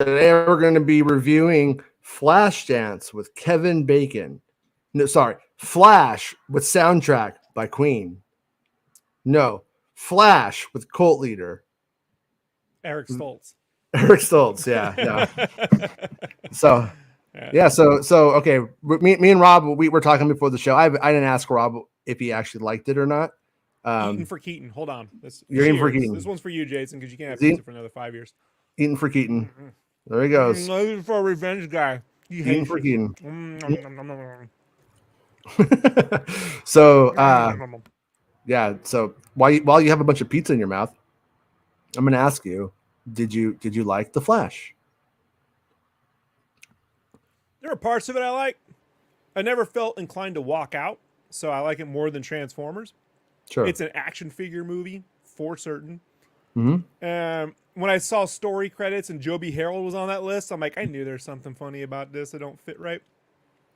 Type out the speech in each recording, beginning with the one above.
today we're going to be reviewing Flashdance with Kevin Bacon. No, sorry, Flash with soundtrack by Queen. No, Flash with cult leader Eric Stoltz. Eric Stoltz. Yeah, no. So, yeah, so okay. Me and Rob, we were talking before the show. I didn't ask Rob if he actually liked it or not. Eating for Keaton. Hold on. You're eating for Keaton. This one's for you, Jason, because you can't have pizza for another 5 years. Eating for Keaton. There he goes. This is for a revenge guy. Eating for Keaton. So, yeah. So while you have a bunch of pizza in your mouth, I'm going to ask you: Did you like The Flash? There are parts of it I like. I never felt inclined to walk out, so I like it more than Transformers. Sure. It's an action figure movie for certain. Mm-hmm. When I saw story credits and Joby Harold was on that list, I'm like, I knew there's something funny about this that don't fit right,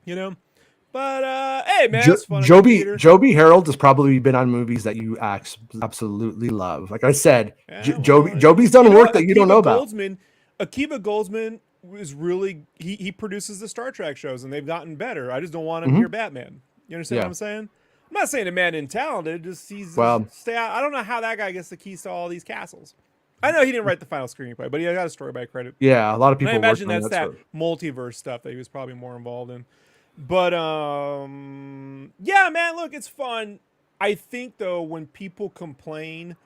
you know. But hey, man, it's fun. Joby Harold has probably been on movies that you absolutely love. Like I said, Joby's done work that you don't know about. Akiva Goldsman is really he produces the Star Trek shows, and they've gotten better. I just don't want him near Batman. You understand what I'm saying? I'm not saying the man isn't talented. Just stay out. I don't know how that guy gets the keys to all these castles. I know he didn't write the final screenplay, but he got a story by credit. Yeah, a lot of people. And I imagine that's that multiverse stuff that he was probably more involved in. But yeah, man, look, it's fun. I think though, when people complain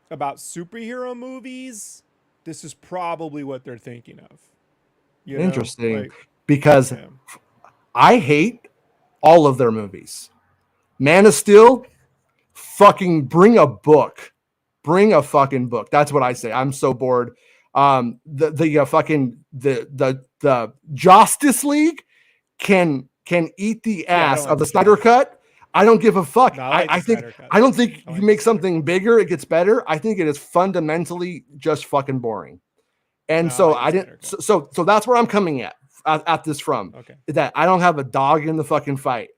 about superhero movies, this is probably what they're thinking of. You know? Interesting, because I hate all of their movies. Man of Steel, fucking bring a book. Bring a fucking book. That's what I say. I'm so bored. The Justice League can eat the ass of the Snyder Cut. I don't give a fuck. No, I don't think you make something bigger, it gets better. I think it is fundamentally just fucking boring. And so I didn't. So that's where I'm coming at this from. Okay. That I don't have a dog in the fucking fight.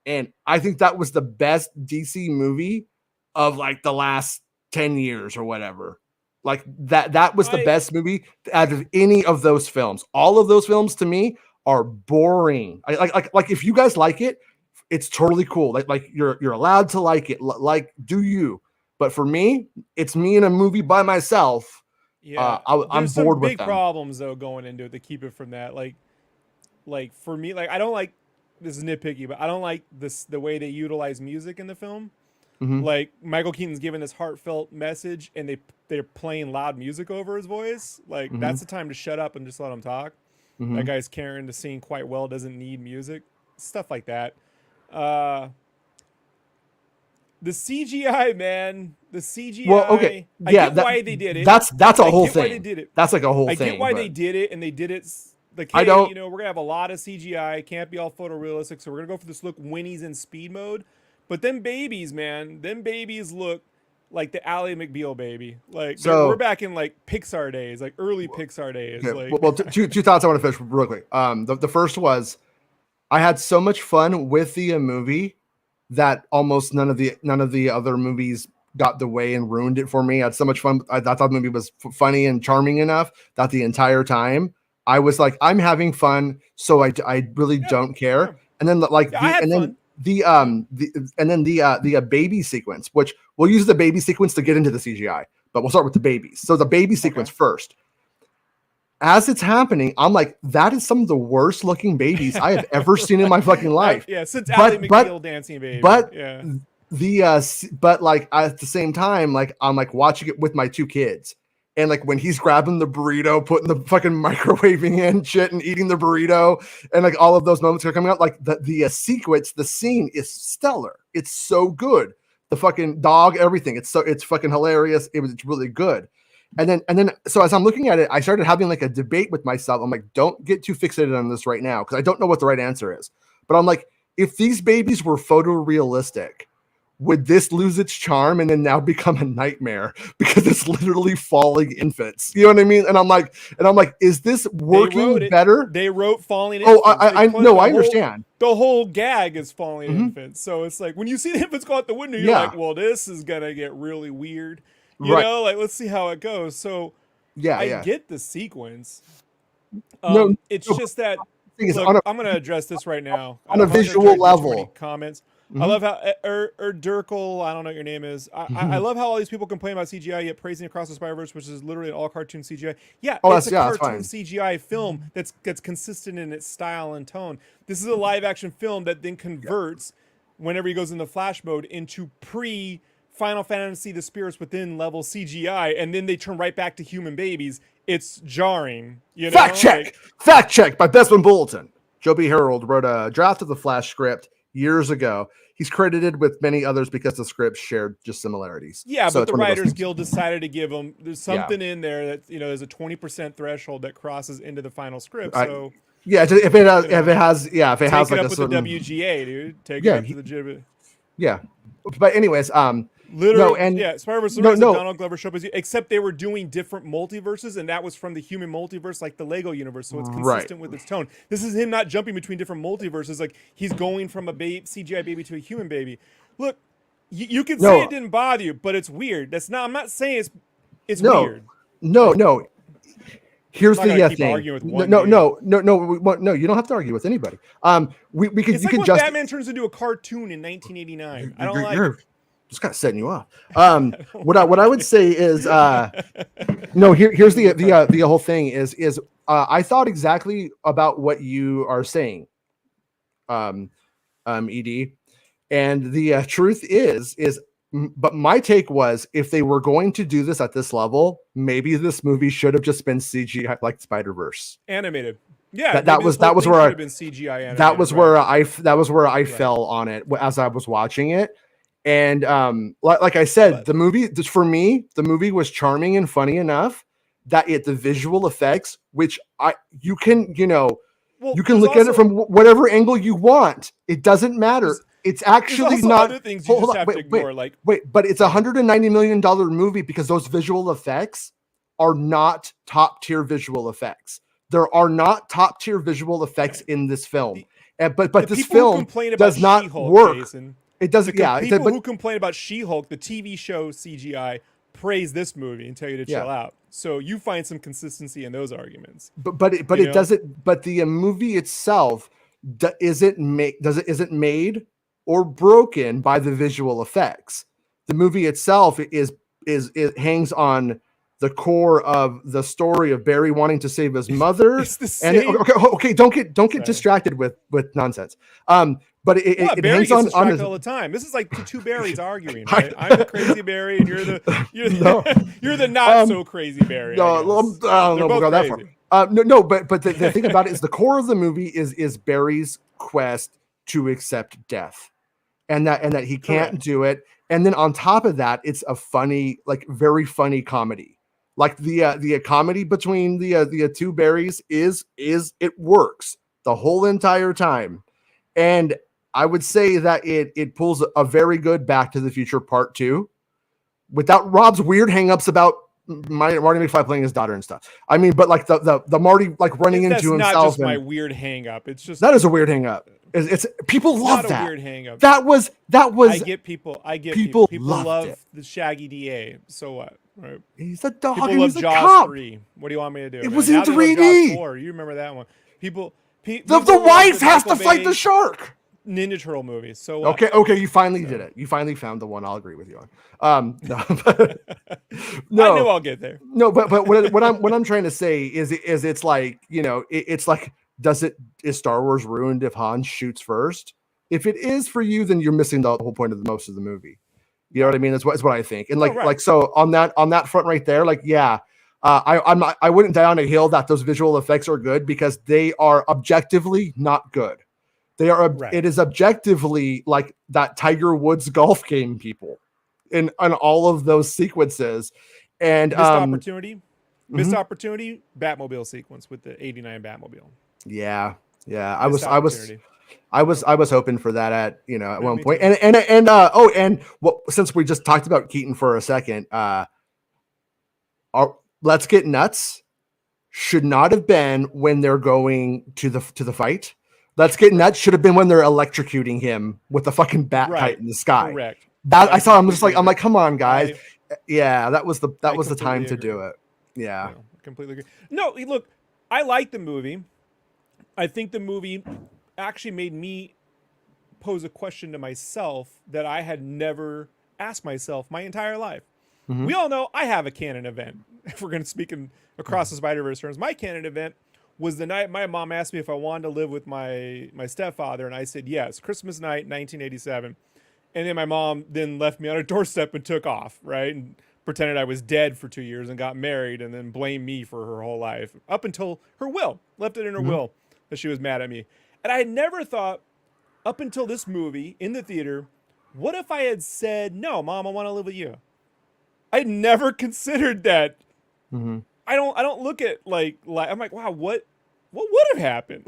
And I think that was the best DC movie of like the last 10 years or whatever. Like that was the best movie out of any of those films. All of those films to me are boring. Like if you guys like it, it's totally cool. Like you're allowed to like it. Like do you? But for me, it's me in a movie by myself. Yeah, I'm bored with them. Big problems though going into it to keep it from that. Like for me, like I don't like. This is nitpicky, but I don't like the way they utilize music in the film. Mm-hmm. Like Michael Keaton's giving this heartfelt message, and they're playing loud music over his voice. Like that's the time to shut up and just let him talk. Mm-hmm. That guy's carrying the scene quite well. Doesn't need music, stuff like that. The CGI, man. The CGI. Well, okay, I get why they did it. That's a whole thing. Why they did it. That's like a whole thing. I get why they did it, and they did it. Like, hey, we're gonna have a lot of CGI. It can't be all photorealistic, so we're gonna go for this look when he's in speed mode. But them babies, man, look like the Ally McBeal baby. Like we're back in like Pixar days, like early Pixar days. Okay, well, two thoughts I want to finish real quick. The first was I had so much fun with the movie that almost none of the other movies got the way and ruined it for me. I had so much fun. I thought the movie was funny and charming enough that the entire time I was like, I'm having fun, so I really don't care. Yeah. And then the baby sequence, which we'll use the baby sequence to get into the CGI, but we'll start with the babies. So the baby sequence first. As it's happening, I'm like, that is some of the worst looking babies I have ever seen in my fucking life. Since Ally McBeal dancing baby. But but like at the same time, like I'm like watching it with my two kids. And like when he's grabbing the burrito, putting the fucking microwaving in shit and eating the burrito, and like all of those moments are coming out, like the sequence, the scene is stellar. It's so good. The fucking dog, everything. It's fucking hilarious. It's really good. And then so as I'm looking at it, I started having like a debate with myself. I'm like, don't get too fixated on this right now because I don't know what the right answer is. But I'm like, if these babies were photorealistic, would this lose its charm and then now become a nightmare because it's literally falling infants? You know what I mean? And I'm like, is this working better? They wrote falling infants. I know, I understand. The whole gag is falling infants. So it's like when you see the infants go out the window, you're like, well, this is gonna get really weird. You know, like let's see how it goes. So I get the sequence. No, It's no, just that. thing is, Look, I'm going to address this right now. on a I'm not gonna visual try to do too many level. comments. I Mhm. love how Durkle, I don't know what your name is. I love how all these people complain about CGI yet praising Across the Spider-Verse, which is literally an all cartoon CGI. Yeah, Oh, it's a that's cartoon fine. CGI film that's consistent in its style and tone. This is a live action film that then converts whenever he goes into flash mode into pre Final Fantasy The Spirits Within level CGI, and then they turn right back to human babies. It's jarring, you know? Fact check. Fact check by Bestman Bulletin. Joe B. Harold wrote a draft of the Flash script years ago. He's credited with many others because the scripts shared just similarities. Yeah, So but it's the one of those Writers things. Guild decided to give them. There's Yeah. something in there that there's a 20% threshold that crosses into the final script. I- So Yeah, if it has, if it has, yeah, if it take has it like up a with certain, the WGA, dude. Take yeah, it up to the yeah. But anyways, literally, no, and yeah. Spider-Verse no, is a no, Donald Glover show, except they were doing different multiverses, and that was from the human multiverse, like the Lego universe. So it's right. consistent with its tone. This is him not jumping between different multiverses. Like he's going from a CGI baby to a human baby. Look, you can say No, it didn't bother you, but it's weird. That's not. I'm not saying it's no, weird. no. Here's I'm not the gonna keep thing. arguing with No, one dude. no. You don't have to argue with anybody. We could It's you like could when just Batman turns into a cartoon in 1989. I don't like you're it. just kind of setting you off. What I would say is no. Here's the whole thing is I thought exactly about what you are saying, Ed, and the truth is but my take was if they were going to do this at this level, maybe this movie should have just been CGI like Spider-Verse. Animated. Yeah, That was where I, been CGI animated, that was where I Right. fell on it as I was watching it. And like I said, the movie for me, the movie was charming and funny enough that the visual effects, which you can look at it from whatever angle you want. It doesn't matter. It's actually also not other things you just have to ignore. But it's $190 million movie because those visual effects are not top tier visual effects. There are not top tier visual effects in this film. But this film does not She-Hulk, work. Jason, It doesn't. People who complain about She-Hulk, the TV show CGI, praise this movie and tell you to chill out. So you find some consistency in those arguments. But it doesn't. But the movie itself isn't made or broken by the visual effects. The movie itself it hangs on the core of the story of Barry wanting to save his mother. It's the same. Okay, don't get distracted with nonsense. But it Barry hangs gets on distracted all the time. This is like two Barrys arguing, right? I'm the crazy Barry, and you're the not so crazy Barry. No, I don't know. We'll go that far. But the thing about it is the core of the movie is Barry's quest to accept death, and that he can't do it. And then on top of that, it's a funny, like very funny comedy. Like the comedy between the two Barrys is it works the whole entire time. And I would say that it pulls a very good Back to the Future Part 2 without Rob's weird hangups about Marty McFly playing his daughter and stuff. I mean, but like the Marty like running into himself. That's not just my weird hang up. It's just that is a weird hang up. It's people love not that. A weird hang up. That was. I get people. People love it. The Shaggy DA. So what? Right? He's a dog. People and love he's Jaws a cop. 3. What do you want me to do? It was in 3D. Jaws 4. You remember that one? People the wife has to fight the shark. Ninja Turtle movies. So what? Okay, you finally did it. You finally found the one I'll agree with you on. No, I knew I'll get there. No, but what I'm trying to say is it's like it's like is Star Wars ruined if Han shoots first? If it is for you, then you're missing the whole point of most of the movie. You know what I mean? That's what I think. And like so on that front right there, like I wouldn't die on a hill that those visual effects are good because they are objectively not good. They are. It is objectively like that Tiger Woods golf game, people, in all of those sequences, and missed opportunity. Batmobile sequence with the '89 Batmobile. Yeah. I was hoping for that at one point, and since we just talked about Keaton for a second, Let's Get Nuts should not have been when they're going to the fight. Let's Get Nuts should have been when they're electrocuting him with the fucking bat kite in the sky. Correct. That I saw. I'm like, come on, guys. That was the time to do it. Yeah. No, completely agree. No, look, I like the movie. I think the movie actually made me pose a question to myself that I had never asked myself my entire life. Mm-hmm. We all know I have a canon event. If we're going to speak in across the Spider-Verse terms, my canon event was the night my mom asked me if I wanted to live with my stepfather, and I said yes. Christmas night, 1987, and then my mom then left me on a doorstep and took off, right, and pretended I was dead for 2 years and got married, and then blamed me for her whole life up until her will, left it in her Mm-hmm. will that she was mad at me, and I had never thought up until this movie in the theater, what if I had said no, mom, I want to live with you? I never considered that. Mm-hmm. I don't look at like I'm like, wow, what would have happened?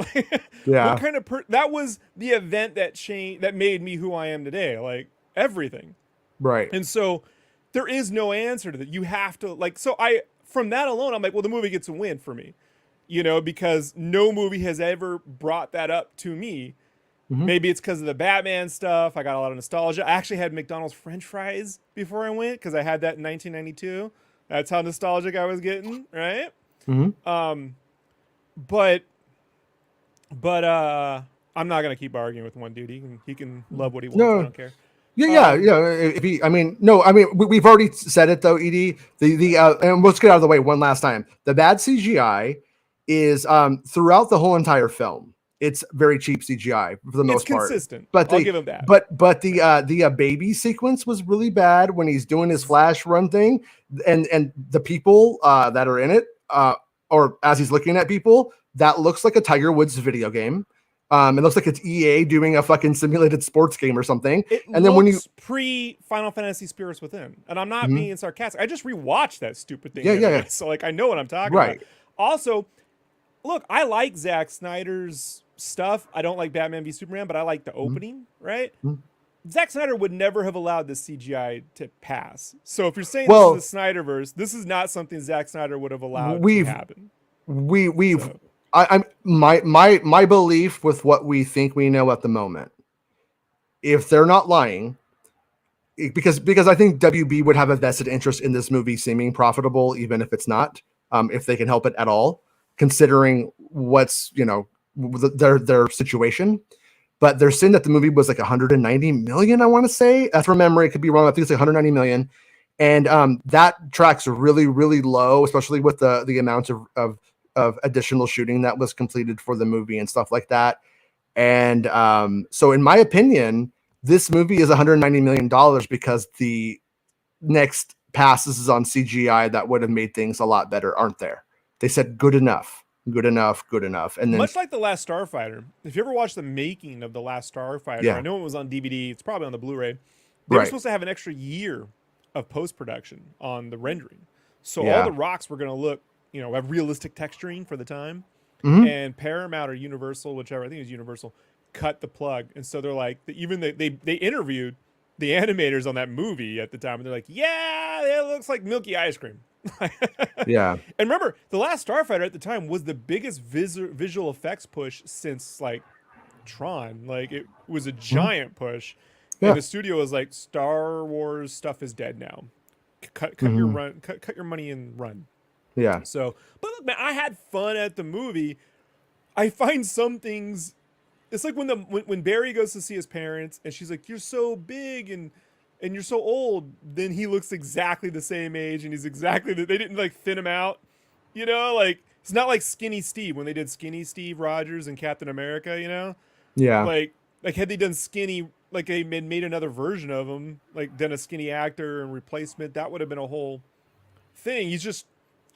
Yeah. What kind of that was the event that changed, that made me who I am today, like everything. Right. And so there is no answer to that. You have to like, so I, from that alone, I'm like, well, the movie gets a win for me, because no movie has ever brought that up to me. Mm-hmm. Maybe it's because of the Batman stuff. I got a lot of nostalgia. I actually had McDonald's French fries before I went because I had that in 1992. That's how nostalgic I was getting, right? Mm-hmm. But I'm not gonna keep arguing with one dude. He can love what he wants. No. I don't care. Yeah. If he, I mean, no, I mean, we've already said it though, Ed. And let's get out of the way one last time. The bad CGI is throughout the whole entire film. It's very cheap CGI for the most part. It's consistent, but I'll give him that. But the baby sequence was really bad when he's doing his flash run thing, and the people that are in it, or as he's looking at people, that looks like a Tiger Woods video game. It looks like it's EA doing a fucking simulated sports game or something. And then when you pre Final Fantasy Spirits Within, and I'm not being sarcastic, I just rewatched that stupid thing. Yeah. So like I know what I'm talking about. Also, look, I like Zack Snyder's stuff. I don't like Batman v Superman, but I like the opening, right? Zack Snyder would never have allowed the CGI to pass. So if you're saying this is the Snyderverse, this is not something Zack Snyder would have allowed to happen. My belief with what we think we know at the moment, if they're not lying, because I think WB would have a vested interest in this movie seeming profitable, even if it's not, if they can help it at all, considering what's their situation. But they're saying that the movie was like 190 million. I want to say, that's from memory. It could be wrong. I think it's like 190 million, and that tracks really, really low, especially with the amount of additional shooting that was completed for the movie and stuff like that. And so in my opinion, this movie is $190 million because the next passes is on CGI that would have made things a lot better, aren't there? They said good enough. And then, much like The Last Starfighter, if you ever watched the making of The Last Starfighter, I know it was on DVD, it's probably on the Blu-ray. They were supposed to have an extra year of post-production on the rendering. So all the rocks were going to look, have realistic texturing for the time. And Paramount or Universal, whichever, I think it was Universal, cut the plug. And so they're like, they interviewed the animators on that movie at the time, and they're like, yeah, it looks like milky ice cream. And remember, The Last Starfighter at the time was the biggest visual effects push since like Tron. Like it was a giant push. And the studio was like, Star Wars stuff is dead now. Cut your run, cut your money and run. So, but look, man, I had fun at the movie. I find some things. It's like when Barry goes to see his parents, and she's like, "You're so big and you're so old." Then he looks exactly the same age, and he's exactly they didn't like thin him out, like it's not like Skinny Steve when they did Skinny Steve Rogers and Captain America, like had they done Skinny, like they made another version of him, like done a skinny actor and replacement, that would have been a whole thing. He's just,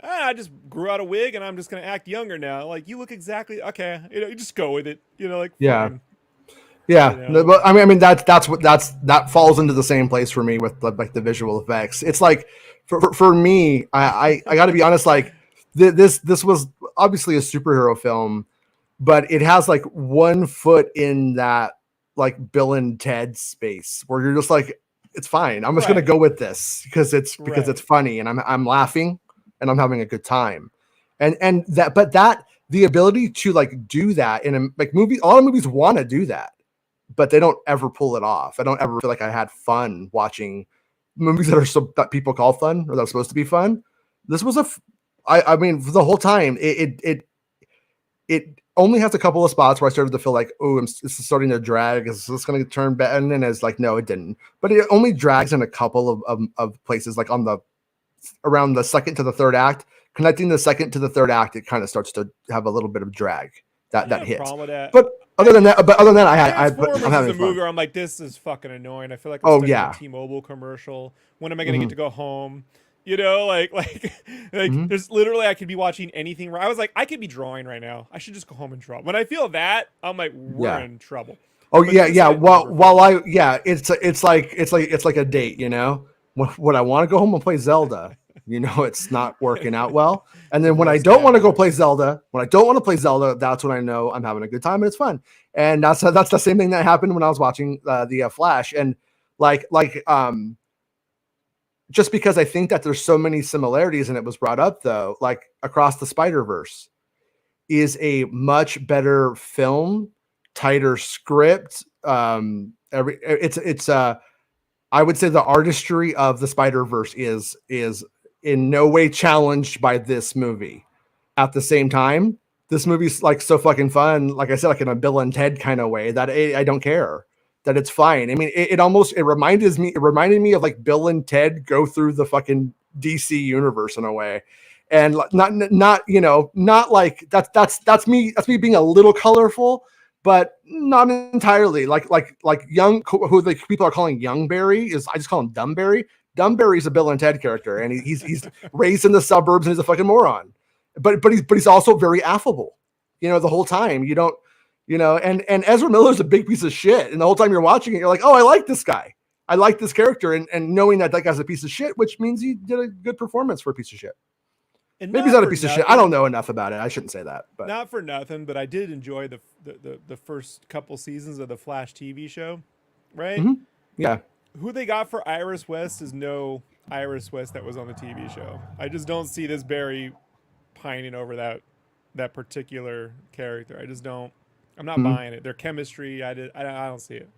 I just grew out a wig and I'm just gonna act younger now. Like you look exactly okay, you just go with it, like fine. But I mean that falls into the same place for me with like the visual effects. It's like for me, I got to be honest, like this was obviously a superhero film, but it has like one foot in that like Bill and Ted space where you're just like, it's fine. I'm just gonna go with this because it's funny and I'm laughing and I'm having a good time, and that the ability to like do that in a like movie, a lot of movies want to do that, but they don't ever pull it off. I don't ever feel like I had fun watching movies that people call fun or that are supposed to be fun. This was I mean, for the whole time, it it only has a couple of spots where I started to feel like, oh, this is starting to drag. Is this going to turn bad? And then it's like, no, it didn't. But it only drags in a couple of places, like around the second to the third act. Connecting the second to the third act, it kind of starts to have a little bit of drag that hits. But other than that, I'm having a movie where I'm like, this is fucking annoying. I feel like I'm stuck in a T-Mobile commercial. When am I going to get to go home? You know, like there's literally, I could be watching anything. I was like, I could be drawing right now. I should just go home and draw. When I feel that, I'm like, we're in trouble. Oh, but yeah. It's like a date, you know. When I want to go home and play Zelda, you know, it's not working out well. And then when I don't want to go play Zelda, that's when I know I'm having a good time and it's fun. And that's the same thing that happened when I was watching the Flash. And just because I think that there's so many similarities, and it was brought up though, like Across the Spider-Verse is a much better film, tighter script. I would say the artistry of the Spider-Verse is in no way challenged by this movie. At the same time, this movie's like so fucking fun, like I said, like in a Bill and Ted kind of way, that I don't care. That it's fine. I mean, it reminded me of like Bill and Ted go through the fucking DC universe in a way, and not like that's me being a little colorful, but not entirely. Like young, who the people are calling Young Barry I just call him Dumb Barry. Dumb Barry's a Bill and Ted character, and he's raised in the suburbs and he's a fucking moron, but he's also very affable, you know, the whole time. You don't. You know, and Ezra Miller's a big piece of shit. And the whole time you're watching it, you're like, oh, I like this guy. I like this character. And knowing that guy's a piece of shit, which means he did a good performance for a piece of shit. And maybe he's not a piece of shit. I don't know enough about it. I shouldn't say that. But not for nothing, but I did enjoy the first couple seasons of the Flash TV show, right? Mm-hmm. Yeah. Who they got for Iris West is no Iris West that was on the TV show. I just don't see this Barry pining over that particular character. I just don't. I'm not buying it. Their chemistry, I don't see it.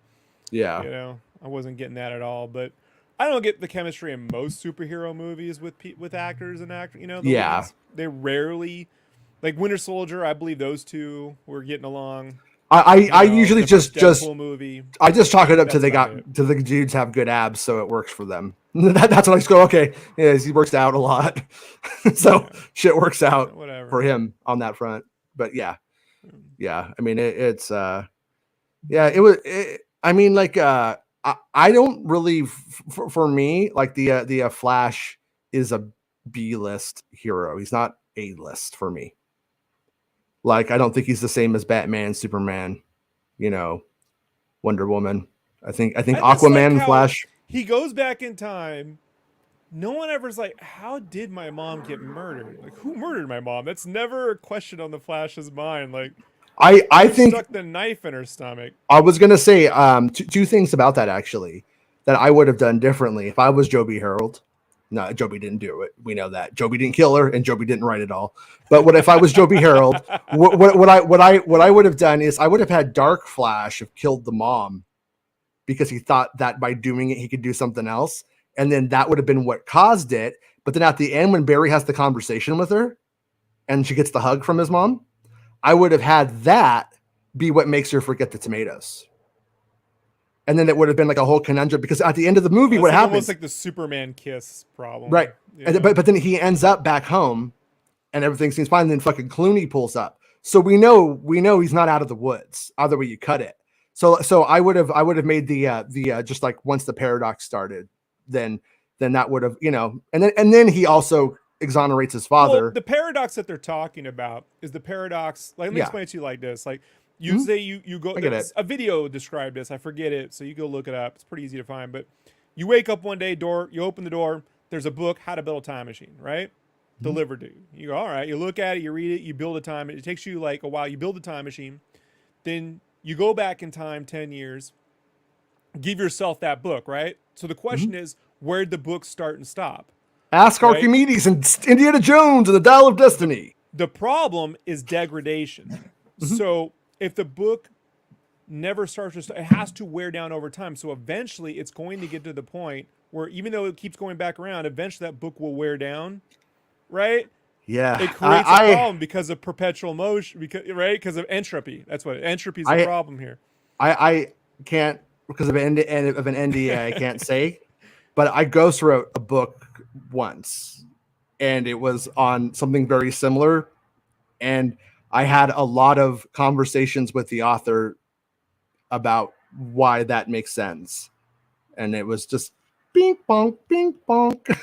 Yeah. You know, I wasn't getting that at all. But I don't get the chemistry in most superhero movies with actors and actors. You know, they rarely, like Winter Soldier. I believe those two were getting along. I usually just movie. I just chalk it up to the dudes have good abs, so it works for them. That's what I just go. Okay, yeah, he works out a lot, so shit works out for him on that front. But yeah. I mean, it was. I mean, like, I don't really, for me, like the Flash is a B-list hero. He's not A-list for me. Like, I don't think he's the same as Batman, Superman, you know, Wonder Woman. I think Aquaman and Flash. He goes back in time. No one ever's like, how did my mom get murdered? Like, who murdered my mom? That's never a question on the Flash's mind. Like, I think stuck the knife in her stomach. I was gonna say two things about that actually that I would have done differently if I was Joby Harold. No, Joby didn't do it. We know that Joby didn't kill her, and Joby didn't write it all. But what if I was Joby Harold? What I would have done is I would have had Dark Flash have killed the mom because he thought that by doing it he could do something else, and then that would have been what caused it. But then at the end, when Barry has the conversation with her, and she gets the hug from his mom, I would have had that be what makes her forget the tomatoes. And then it would have been like a whole conundrum because at the end of the movie, what happens? Almost like the Superman kiss problem. Right. You know? But then he ends up back home and everything seems fine. And then fucking Clooney pulls up. So we know he's not out of the woods. Either way you cut it. So I would have made the just like once the paradox started, then that would have, you know, and then he also exonerates his father. Well, the paradox that they're talking about is the paradox. Like, let me explain it to you like this. Like, you say you go. A video described this. I forget it, so you go look it up. It's pretty easy to find. But you wake up one day, you open the door. There's a book, How to Build a Time Machine, right? Delivered to you. You go, all right. You look at it, you read it, you build a time. It takes you like a while. You build a time machine, then you go back in time 10 years. Give yourself that book, right? So the question is, where'd the book start and stop? Ask Archimedes and Indiana Jones and the Dial of Destiny. The problem is degradation. So if the book never starts to start, it has to wear down over time. So eventually it's going to get to the point where even though it keeps going back around, eventually that book will wear down, right? Yeah, It creates a problem because of perpetual motion, because of entropy. That's what entropy is the problem here. I can't, because of an NDA, I can't say, but I ghost wrote a book once, and it was on something very similar, and I had a lot of conversations with the author about why that makes sense, and it was just bing bonk, bing bonk.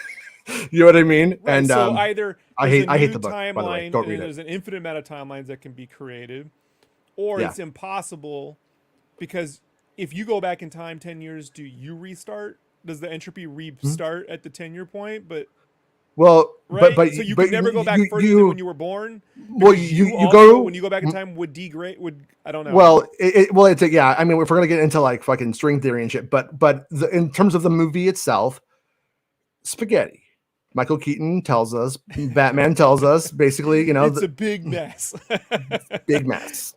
You know what I mean? Right. And So either I there's a hate new the book, by the way. timeline, Don't and read then it. there's an infinite amount of timelines that can be created, or Yeah. it's impossible because if you go back in time 10 years, do you restart? Does the entropy restart at the 10-year point? But Well, right, but so you but can never go back further than when you were born. Well, Because you also, go when you go back in time, would degrade. Would I don't know. Well, it's a, yeah. I mean, if we're gonna get into like fucking string theory and shit, but in terms of the movie itself, spaghetti. Michael Keaton tells us, Batman tells us, basically, you know, it's a big mess. big mess.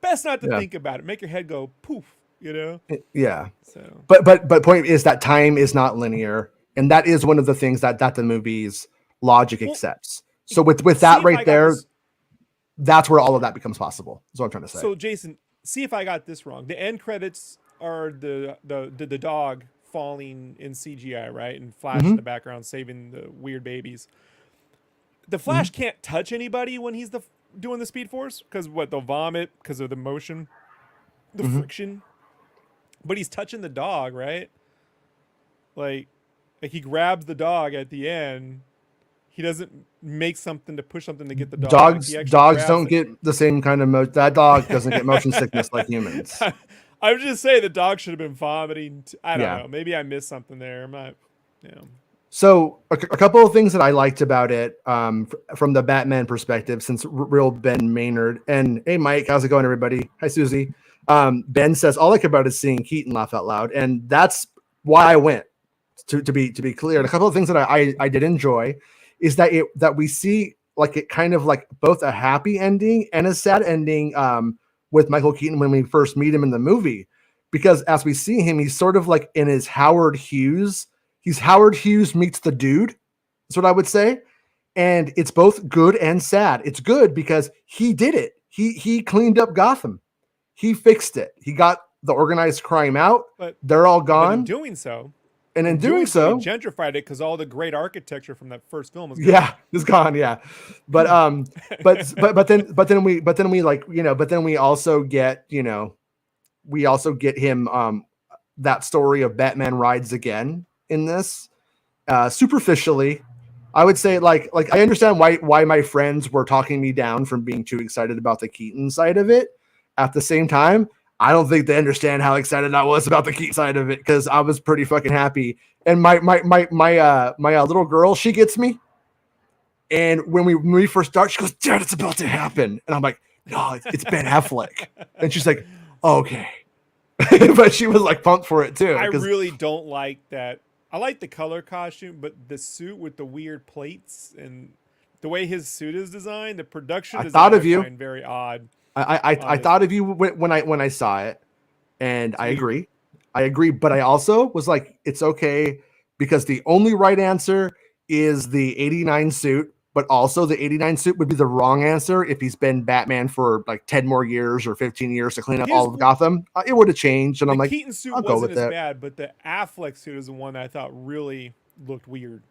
Best not to think about it. Make your head go poof. You know. Yeah. So, but point is that time is not linear, and that is one of the things that the movie's logic accepts. So with that right there, that's where all of that becomes possible. Is what I'm trying to say. So Jason, see if I got this wrong. The end credits are the dog falling in CGI, right? And Flash in the background saving the weird babies. The Flash can't touch anybody when he's doing the Speed Force because they'll vomit because of the motion, the friction. But he's touching the dog, right? Like he grabs the dog at the end. He doesn't make something to push something to get the dog. Dogs don't get the same kind of that dog doesn't get motion sickness like humans. I would just say the dog should have been vomiting. I don't know. Maybe I missed something there. I'm not. So a couple of things that I liked about it from the Batman perspective, since real Ben Maynard and hey Mike, how's it going, everybody? Hi Susie. Ben says all I care about is seeing Keaton laugh out loud, and that's why I went. To be clear, and a couple of things that I did enjoy is that we see like it kind of like both a happy ending and a sad ending with Michael Keaton when we first meet him in the movie, because as we see him, he's sort of like in his Howard Hughes. He's Howard Hughes meets the Dude. That's what I would say, and it's both good and sad. It's good because he did it. He cleaned up Gotham. He fixed it. He got the organized crime out. But they're all gone. But in doing so. And in doing so, he gentrified it because all the great architecture from that first film is gone. Yeah, it's gone. Yeah, but then we like, you know, but then we also get, you know, him that story of Batman rides again in this. Superficially, I would say like I understand why my friends were talking me down from being too excited about the Keaton side of it. At the same time, I don't think they understand how excited I was about the Keaton side of it, because I was pretty fucking happy. And my little girl, she gets me. And when we first start, she goes, "Dad, it's about to happen." And I'm like, "No, it's Ben Affleck." And she's like, oh, "Okay." But she was like pumped for it too. I really don't like that. I like the color costume, but the suit with the weird plates and the way his suit is designed, the production design, I find very odd. I thought of you when I saw it, and I agree. But I also was like, it's okay, because the only right answer is the 89 suit, but also the 89 suit would be the wrong answer if he's been Batman for like 10 more years or 15 years to clean up all of Gotham. It would have changed, and I'm like, Keaton suit wasn't as bad, but the Affleck suit is the one that I thought really looked weird.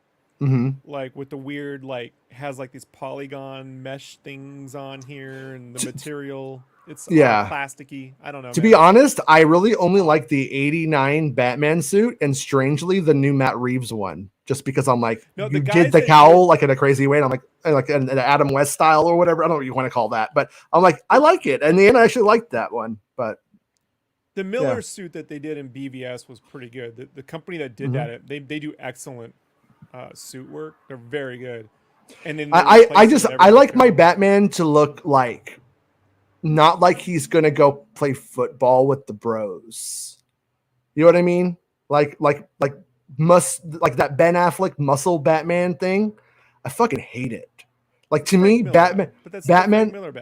Like with the weird, like has like these polygon mesh things on here, and the material, it's plasticky. I don't know. To be honest, I really only like the 89 Batman suit, and strangely the new Matt Reeves one, just because I'm like, you did the cowl like in a crazy way, and I'm like an Adam West style or whatever. I don't know what you want to call that, but I'm like, I like it. And in the end, I actually liked that one. But the Miller suit that they did in BVS was pretty good. The company that did that, they do excellent suit work. They're very good. And then I like my Batman to look like not like he's gonna go play football with the bros. You know what I mean? Like that Ben Affleck muscle Batman thing. I fucking hate it. Like to me, Batman. But that's Batman. Miller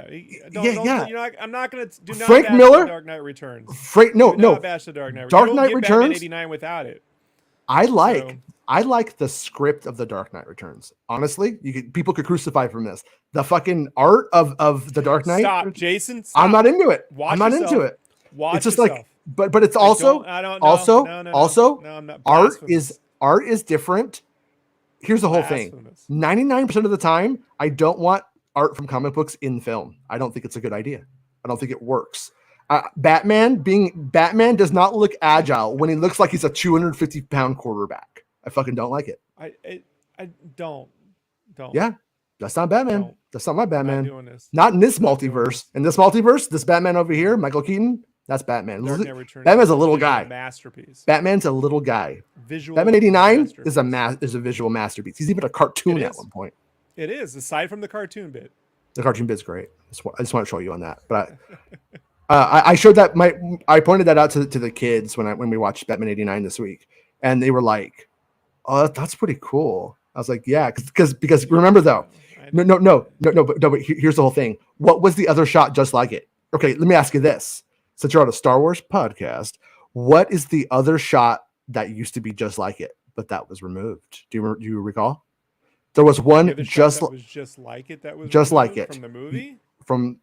I'm not gonna do not Frank bash Miller. The Dark Knight Returns. No. Bash the Dark Knight. Dark Knight Returns. Batman '89 without it. I like I like the script of The Dark Knight Returns. Honestly, people could crucify from this. The fucking art of The Dark Knight. Stop, Jason. Stop. I'm not into it. Watch I'm not yourself. into it. Watch it's just yourself. like, but it's also I don't also no, also I'm not. art Blasphemous. is different. Here's the whole thing. 99% of the time, I don't want art from comic books in film. I don't think it's a good idea. I don't think it works. Batman does not look agile when he looks like he's a 250-pound quarterback. I fucking don't like it. I don't. Yeah, that's not Batman. Don't. That's not my Batman. Not doing this. Not in this multiverse. In this multiverse, this Batman over here, Michael Keaton, that's Batman. Batman's a little guy. Masterpiece. Batman's a little guy. Visual. Batman 89 is a visual masterpiece. He's even a cartoon at one point. It is, aside from the cartoon bit. The cartoon bit's great. I just want to show you on that. But I showed that I pointed that out to the kids when we watched Batman 89 this week, and they were like, "Oh, that's pretty cool." I was like, "Yeah," because remember though, no. But here's the whole thing. What was the other shot just like it? Okay, let me ask you this: since you're on a Star Wars podcast, what is the other shot that used to be just like it, but that was removed? Do you recall? There was one that was just like it. That was just like it from the movie. From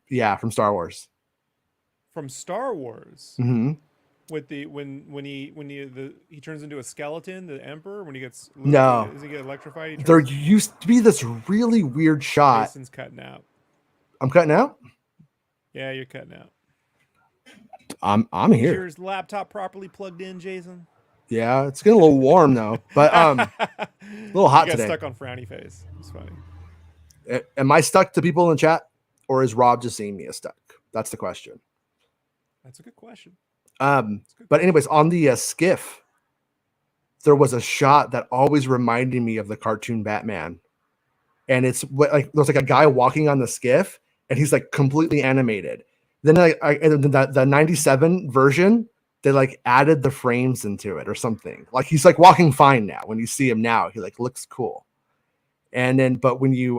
Star Wars. From Star Wars. Mm-hmm. With when he turns into a skeleton, the Emperor, when he gets does he get electrified? There used to be this really weird shot. Jason's cutting out. I'm cutting out? Yeah, you're cutting out. I'm here. Is your laptop properly plugged in, Jason? Yeah, it's getting a little warm though, but a little hot today. Stuck on frowny face. It's funny. Am I stuck to people in the chat, or is Rob just seeing me as stuck? That's the question. That's a good question. But anyways, on the skiff, there was a shot that always reminded me of the cartoon Batman, and it's like there's like a guy walking on the skiff, and he's like completely animated. Then the 97 version, they like added the frames into it or something. Like he's like walking fine now. When you see him now, he like looks cool. And then, but when you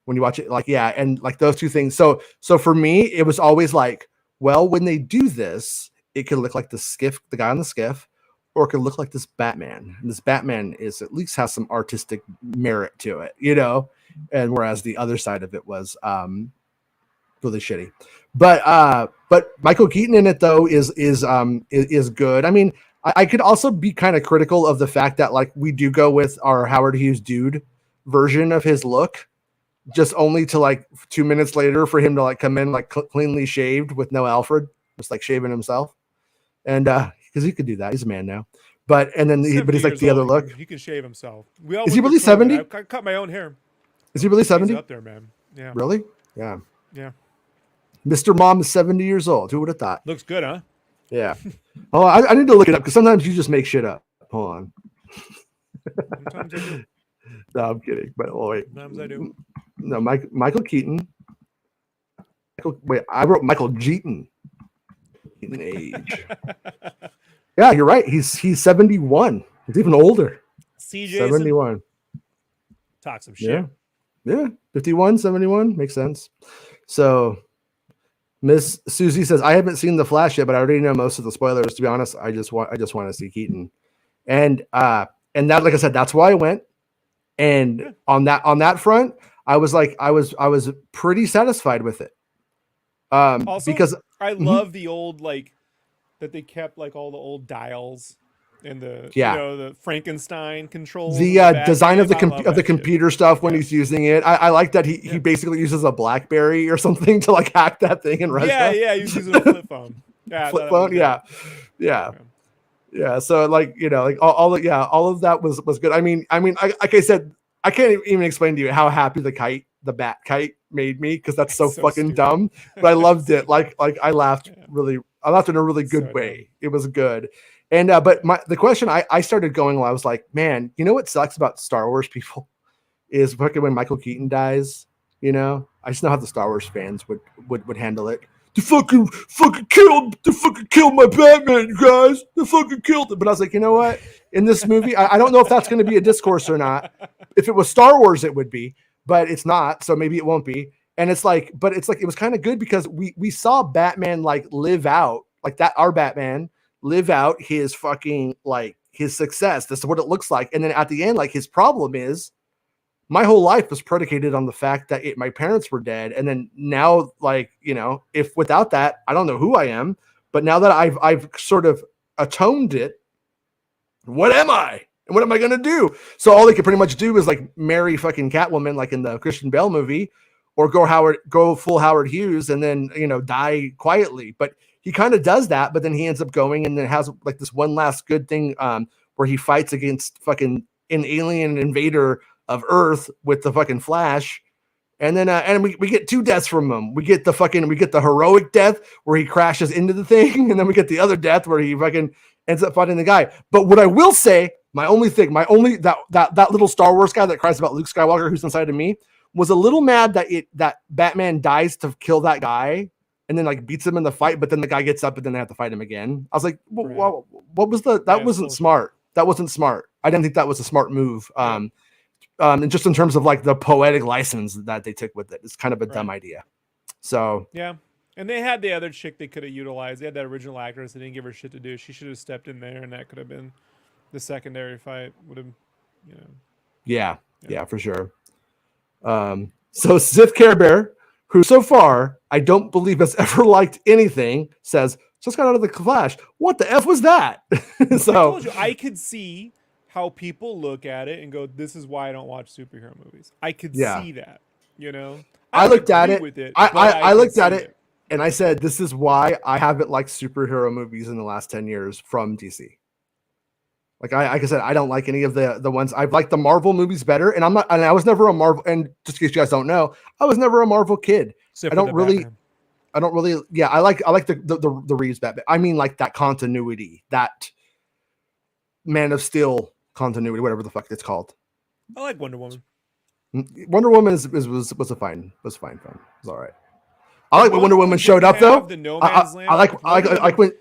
watch it, like, yeah, and like those two things. So for me, it was always like, well, when they do this, it could look like the guy on the skiff, or it could look like this Batman. And this Batman is at least has some artistic merit to it, you know? And whereas the other side of it was really shitty. But Michael Keaton in it though is good. I mean, I could also be kind of critical of the fact that like we do go with our Howard Hughes dude version of his look, just only to like 2 minutes later for him to like come in like cleanly shaved with no Alfred, just like shaving himself. And because he could do that, he's a man now. But he's like the other look. He can shave himself. Is he really 70? I cut my own hair. Is he really 70? He's up there, man. Yeah. Really? Yeah. Yeah. Mr. Mom is 70 years old. Who would have thought? Looks good, huh? Yeah. Oh, I need to look it up because sometimes you just make shit up. Hold on. Sometimes I do. No, I'm kidding. But wait. Sometimes I do. No, Michael Keaton. I wrote Michael Jeaton. In age. Yeah, you're right. He's 71. He's even older. See, Jason? 71. Talk some shit. Yeah. 51, 71 makes sense. So Miss Susie says, I haven't seen The Flash yet, but I already know most of the spoilers. To be honest, I just want to see Keaton. And that, like I said, that's why I went. And on that front, I was pretty satisfied with it. Also, because I love the old, like, that they kept like all the old dials and the the Frankenstein controls. The design of the computer stuff when he's using it. I like that he basically uses a BlackBerry or something to like hack that thing and run. Yeah, he's using a flip phone. Yeah, flip phone. Yeah. So like like all of that was good. I mean, like I said, I can't even explain to you how happy the bat kite made me because that's so fucking stupid. Dumb. But I loved it. Like I laughed I laughed in a really good way. Dumb. It was good. And but the question I started going while I was like, man, you know what sucks about Star Wars people is fucking when Michael Keaton dies. I just know how the Star Wars fans would handle it. They fucking killed my Batman, you guys. They fucking killed it. But I was like, you know what? In this movie, I don't know if that's going to be a discourse or not. If it was Star Wars, it would be, but it's not. So maybe it won't be. And it's like, it was kind of good because we saw Batman like live out like that. Our Batman live out his fucking like his success. This is what it looks like. And then at the end, like his problem is my whole life was predicated on the fact that my parents were dead. And then now, like, if without that, I don't know who I am, but now that I've sort of atoned it, what am I? And what am I going to do? So all they could pretty much do is like marry fucking Catwoman, like in the Christian Bale movie, or go full Howard Hughes and then, die quietly. But he kind of does that, but then he ends up going and then has like this one last good thing where he fights against fucking an alien invader of Earth with the fucking Flash. And then and we get 2 deaths from him. We get the heroic death where he crashes into the thing, and then we get the other death where he fucking ends up fighting the guy. But what I will say, that little Star Wars guy that cries about Luke Skywalker who's inside of me was a little mad that Batman dies to kill that guy and then like beats him in the fight, but then the guy gets up and then they have to fight him again. I was like, what was that wasn't smart. That wasn't smart. I didn't think that was a smart move. And just in terms of like the poetic license that they took with it, it's kind of a dumb idea. So yeah, and they had the other chick they could have utilized. They had that original actress. They didn't give her shit to do. She should have stepped in there, and that could have been the secondary fight. Would have, Yeah, for sure. So Sith Care Bear, who so far I don't believe has ever liked anything, says just got out of the Flash. What the F was that? So I told you, I could see how people look at it and go, "This is why I don't watch superhero movies." I could see that, I looked at it. With it I looked at it and I said, "This is why I haven't liked superhero movies in the last 10 years from DC." Like I said, I don't like any of the ones. I've liked the Marvel movies better, and I was never a Marvel. And just in case you guys don't know, I was never a Marvel kid. I don't really. Yeah, I like the Reeves Batman. I mean, like that continuity, that Man of Steel continuity, whatever the fuck it's called. I like Wonder Woman. Wonder Woman was a fine film. It was all right. I like when Wonder Woman showed up though. I like when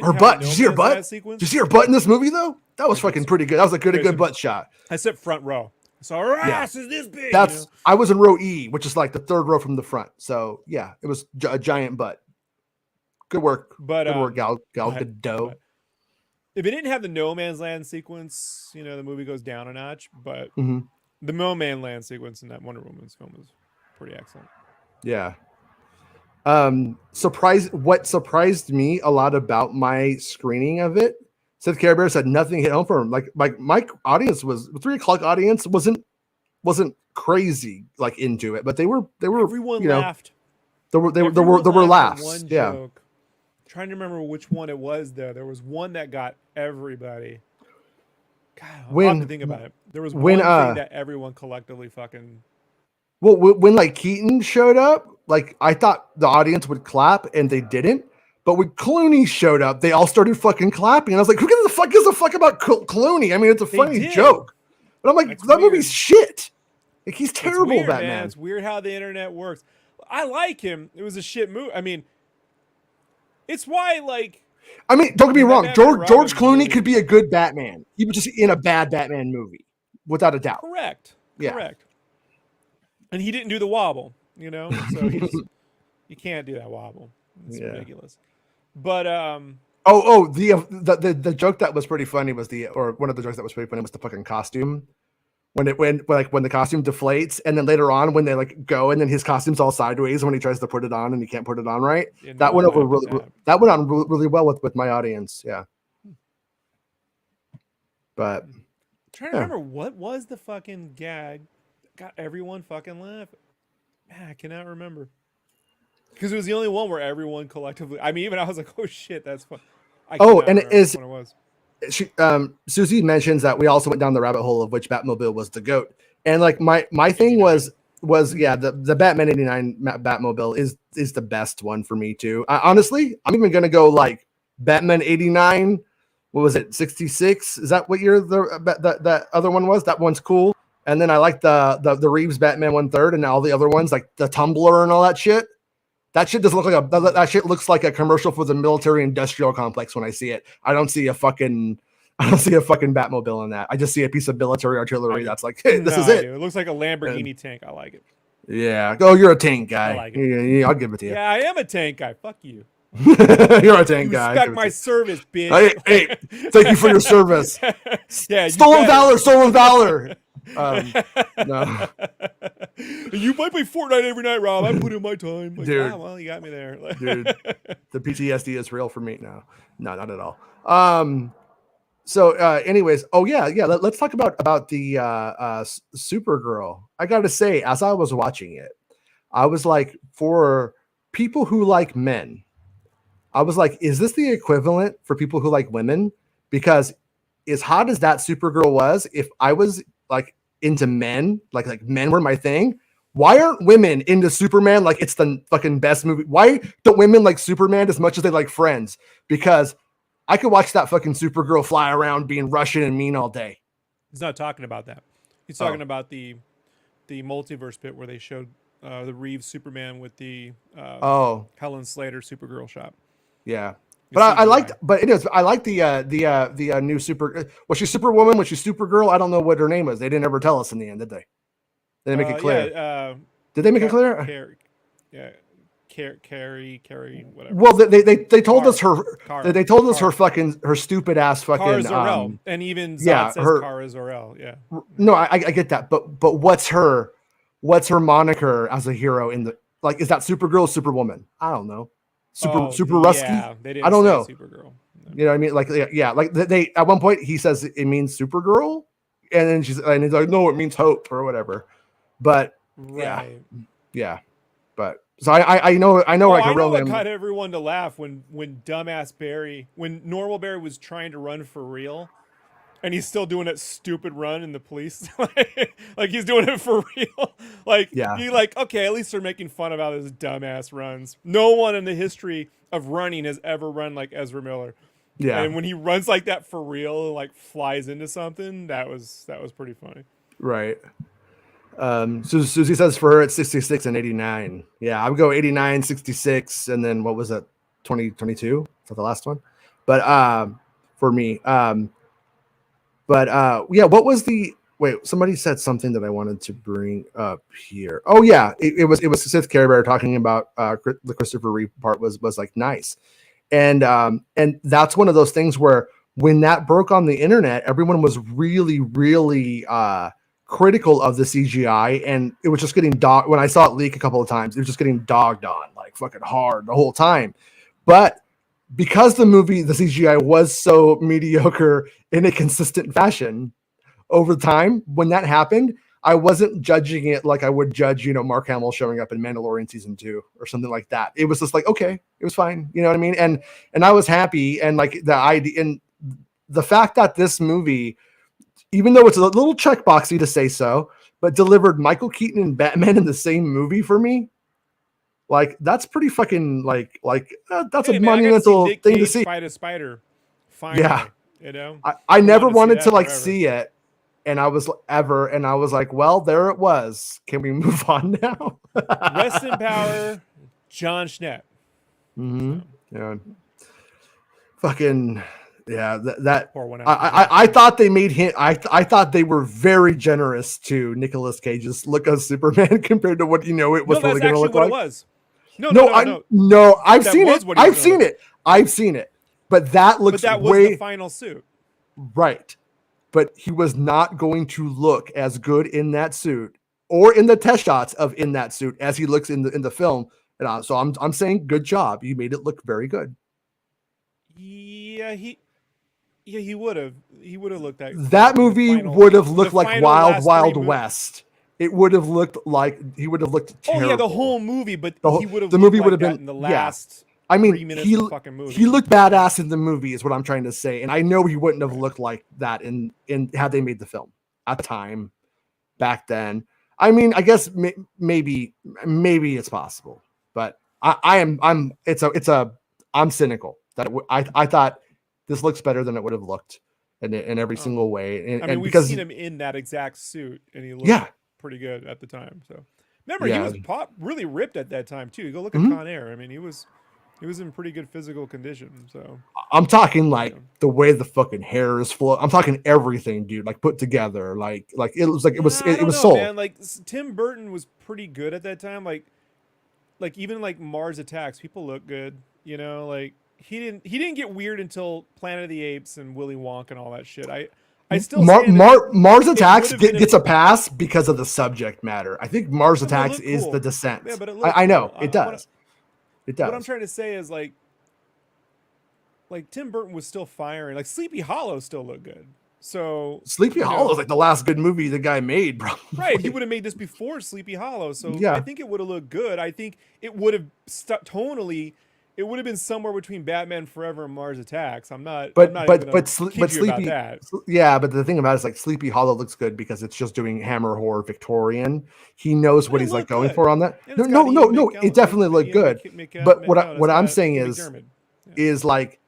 her butt. Did you see her butt? Did you see her butt in this movie though? That was fucking pretty good. That was a good butt shot. I said front row. I saw her ass is this big. I was in row E, which is like the 3rd row from the front. So yeah, it was a giant butt. Good work. Good work, Gal Gadot. If it didn't have the No Man's Land sequence, the movie goes down a notch. But the No Man's Land sequence in that Wonder Woman's film was pretty excellent. Yeah. What surprised me a lot about my screening of it, Seth Care Bear said nothing hit home for him. Like my audience was 3 o'clock audience wasn't crazy like into it, but they were everyone laughed. There were laughs. Yeah. Joke. Trying to remember which one it was though. There was one that got everybody. God, I'll have to think about it. There was one thing that everyone collectively fucking. Well, when like Keaton showed up, like I thought the audience would clap and they didn't. But when Clooney showed up, they all started fucking clapping. And I was like, who gives a fuck about Clooney? I mean, it's a funny joke. But I'm like, that movie's shit. Like he's terrible, weird, Batman. Man. It's weird how the internet works. I like him. It was a shit movie. I mean. It's why, don't get me wrong. George Clooney could be a good Batman. He was just in a bad Batman movie, without a doubt. Correct. And he didn't do the wobble, So you can't do that wobble. It's ridiculous. But the joke that was pretty funny was one of the jokes that was pretty funny was the fucking costume. When the costume deflates, and then later on when they like go, and then his costume's all sideways when he tries to put it on, and he can't put it on right. That went on really well with my audience. Yeah. But I'm trying to remember what was the fucking gag got everyone fucking laughing. Man, I cannot remember because it was the only one where everyone collectively. I mean, even I was like, "Oh shit, that's fun." And it is. What it was. Susie mentions that we also went down the rabbit hole of which Batmobile was the GOAT, and like my thing was the Batman 89 Batmobile is the best one for me too. Honestly, I'm even gonna go like Batman 89. What was it, 66? Is that what year that other one was? That one's cool. And then I like the Reeves Batman 1/3, and all the other ones like the Tumbler and all that shit. That shit doesn't look like that shit looks like a commercial for the military industrial complex when I see it. I don't see a fucking Batmobile in that. I just see a piece of military artillery that's like, hey, this is it. It looks like a Lamborghini tank. I like it. Yeah. Oh, you're a tank guy. I like it. Yeah, I'll give it to you. Yeah, I am a tank guy. Fuck you. You're a tank guy. Respect my service, bitch. Hey, thank you for your service. Yeah, Stolen valor. No, you might play Fortnite every night, Rob. I put in my time. Like, dude. well, you got me there. Dude, the PTSD is real for me now. No, not at all. So, anyways, let's talk about the Supergirl. I gotta say, as I was watching it, I was like, for people who like men, I was like, is this the equivalent for people who like women? Because as hot as that Supergirl was, if I was like into men, like men were my thing, why aren't women into Superman like it's the fucking best movie? Why don't women like Superman as much as they like Friends? Because I could watch that fucking Supergirl fly around being Russian and mean all day. He's not talking about that. He's talking about the multiverse bit where they showed the Reeves Superman with the Helen Slater Supergirl shop. Yeah. But I liked, but it is. I like the new super. Was she Superwoman? Was she Supergirl? I don't know what her name was. They didn't ever tell us in the end, did they? Did they make it clear? Yeah, did they make it clear? Carrie, whatever. Well, they told us her. They told us her stupid ass fucking. Kara Zor-El, and even Zod says Kara Zor-El. Yeah. No, I get that, but what's her moniker as a hero in the like? Is that Supergirl, Superwoman? I don't know. Super Rusky. Yeah, they didn't I don't know. Supergirl. No. You know what I mean? Like, yeah, like they at one point he says it means Supergirl, and then he's like, no, it means hope or whatever. But yeah. But so I know like a real what got everyone to laugh when normal Barry was trying to run for real. And he's still doing that stupid run in the police. Like he's doing it for real. You're like, okay, at least they're making fun of how this dumbass runs. No one in the history of running has ever run like Ezra Miller. Yeah. And when he runs like that for real, like flies into something, that was pretty funny. Right. Susie says for her it's 66 and 89. Yeah, I would go 89, 66, and then what was that? 2022? Is that the last one? But for me, what was the somebody said something that I wanted to bring up here. Oh yeah, it was Sith Care Bear talking about the Christopher Reeve part was like nice. And that's one of those things where when that broke on the internet, everyone was really, really critical of the CGI, and it was just getting dogged. When I saw it leak a couple of times, it was just getting dogged on like fucking hard the whole time. But because the CGI was so mediocre in a consistent fashion over time, when that happened, I wasn't judging it like I would judge, Mark Hamill showing up in Mandalorian season 2 or something like that. It was just like, okay, it was fine. You know what I mean? And I was happy. And like the idea and the fact that this movie, even though it's a little checkboxy to say so, but delivered Michael Keaton and Batman in the same movie for me. Like that's pretty fucking that's a monumental thing to see. Fight a spider, finally, yeah. I never wanted to see it, and I was like, well, there it was. Can we move on now? Rest in power, John Schnepp. Mm-hmm. Yeah. Fucking yeah. That poor one. I thought they made him. I thought they were very generous to Nicolas Cage's look of Superman compared to what it was really going to look like. It was. No, I've seen it. I've seen it. But that looks that was the final suit. Right. But he was not going to look as good in that suit or in the test shots of in that suit as he looks in the film. And so I'm saying good job. You made it look very good. Yeah, he would have. He would have looked that movie would have looked like Wild West. It would have looked like he would have looked terrible. Oh yeah, the whole movie, but he would have. The movie would have been in the last. I mean, 3 minutes of the fucking movie. He looked badass in the movie, is what I'm trying to say, and I know he wouldn't have looked like that in had they made the film at the time back then. I mean, I guess maybe it's possible, but I'm cynical that I thought this looks better than it would have looked in every single way. And we've seen him in that exact suit, and he looked pretty good at the time. So remember, he was really ripped at that time too. Go look at Con Air. I mean, he was in pretty good physical condition. So I'm talking the way the fucking hair is flow. I'm talking everything, dude. Like put together, like it was like it was sold. Man. Like Tim Burton was pretty good at that time. Like even like Mars Attacks, people look good. You know, like he didn't get weird until Planet of the Apes and Willy Wonka and all that shit. I still stand Mars it would Attacks have been gets a pass because of the subject matter. I think Mars yeah, but it Attacks looked is the cool. descent. Yeah, but it looked I cool. know it does. It What I'm does. trying to say is like Tim Burton was still firing. Like Sleepy Hollow still looked good. So Sleepy Hollow is like the last good movie the guy made, probably. right, he would have made this before Sleepy Hollow. So I Yeah. think it would have looked good. I think it would have tonally. It would have been somewhere between Batman Forever and Mars Attacks. I'm not even gonna kid you about that. Yeah, but the thing about it is like Sleepy Hollow looks good because it's just doing Hammer horror Victorian. He knows what he's like going for on that. And No, it definitely looked good. But what I'm saying is like,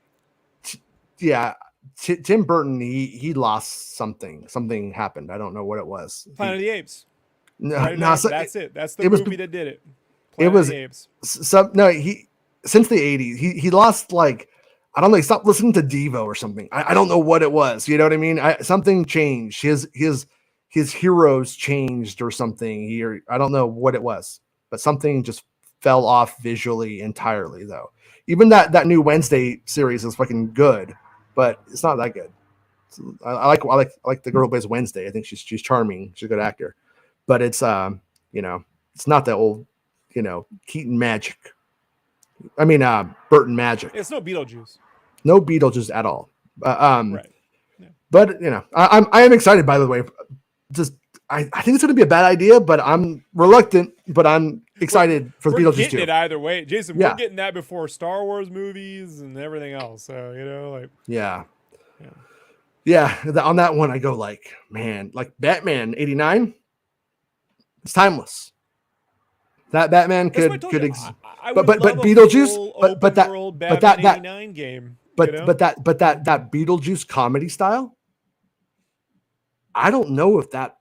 yeah, Tim Burton he lost something. Something happened. I don't know what it was. Planet of the Apes. No, right no, that's it. That's the movie that did it. Planet of the Apes. Since the 80s, he lost like, I don't know, he stopped listening to Devo or something. I don't know what it was. You know what I mean? Something changed. His heroes changed or something. I don't know what it was, but something just fell off visually entirely though. Even that new Wednesday series is fucking good, but it's not that good. I like the girl who plays Wednesday. I think she's charming. She's a good actor, but it's it's not the old, Keaton magic. I mean, Burton magic. It's no Beetlejuice. No Beetlejuice at all. Right. Yeah. But I am excited. By the way, I think it's going to be a bad idea, but I'm reluctant. But I'm excited for we're Beetlejuice getting too. It either way, Jason. Yeah. We're getting that before Star Wars movies and everything else. So on that one, I go like, man, like Batman '89. It's timeless. That Batman could but Beetlejuice, but that game, but that Beetlejuice comedy style, I don't know if that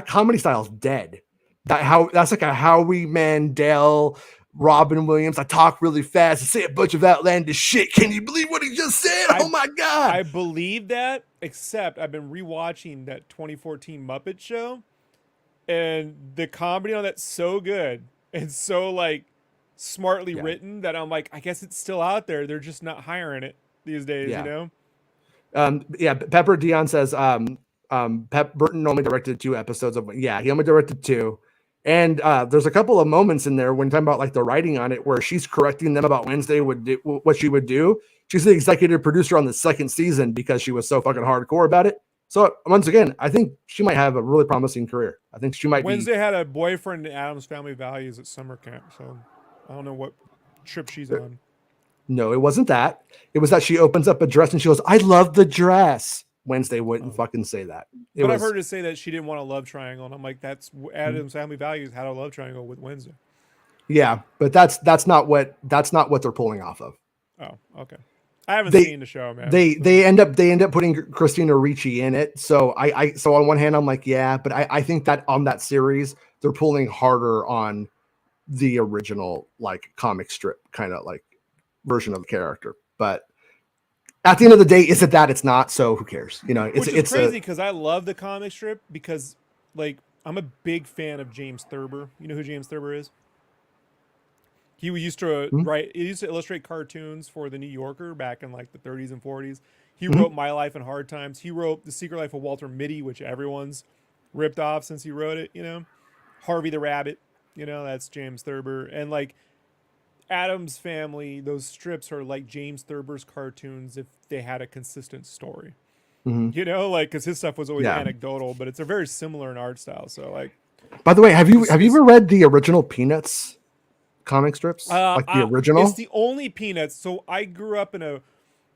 comedy style is dead. That's like a Howie Mandel, Robin Williams. I talk really fast and say a bunch of outlandish shit. Can you believe what he just said? Oh my god! I believe that. Except I've been rewatching that 2014 Muppet Show, and the comedy on that's so good. It's so like smartly written that I'm like, I guess it's still out there. They're just not hiring it these days, Pepper Dion says Burton only directed 2 episodes of he only directed 2. And there's a couple of moments in there when talking about like the writing on it where she's correcting them about Wednesday what she would do. She's the executive producer on the 2nd season because she was so fucking hardcore about it. So once again, I think she might have a really promising career. I think she might. Wednesday had a boyfriend in Addams Family Values at summer camp, so I don't know what trip she's on. No, it wasn't that. It was that she opens up a dress and she goes, "I love the dress." Wednesday wouldn't fucking say that. I've heard her say that she didn't want a love triangle, and I'm like, that's Addams Family Values had a love triangle with Wednesday. Yeah, but that's not what they're pulling off of. Oh, okay. I haven't seen the show, man. They end up putting Christina Ricci in it. So so on one hand I'm like, yeah, but I think that on that series they're pulling harder on the original like comic strip kind of like version of the character. But at the end of the day, is it that? It's not. So who cares? It's crazy because I love the comic strip because like I'm a big fan of James Thurber. You know who James Thurber is? He used to write. He used to illustrate cartoons for the New Yorker back in like the 30s and 40s. He wrote My Life in Hard Times. He wrote The Secret Life of Walter Mitty, which everyone's ripped off since he wrote it. Harvey the Rabbit. That's James Thurber. And like Addams Family, those strips are like James Thurber's cartoons if they had a consistent story. Because his stuff was always anecdotal, but it's a very similar in art style. So like. By the way, have you ever read the original Peanuts comic strips, like the original? It's the only Peanuts. So I grew up in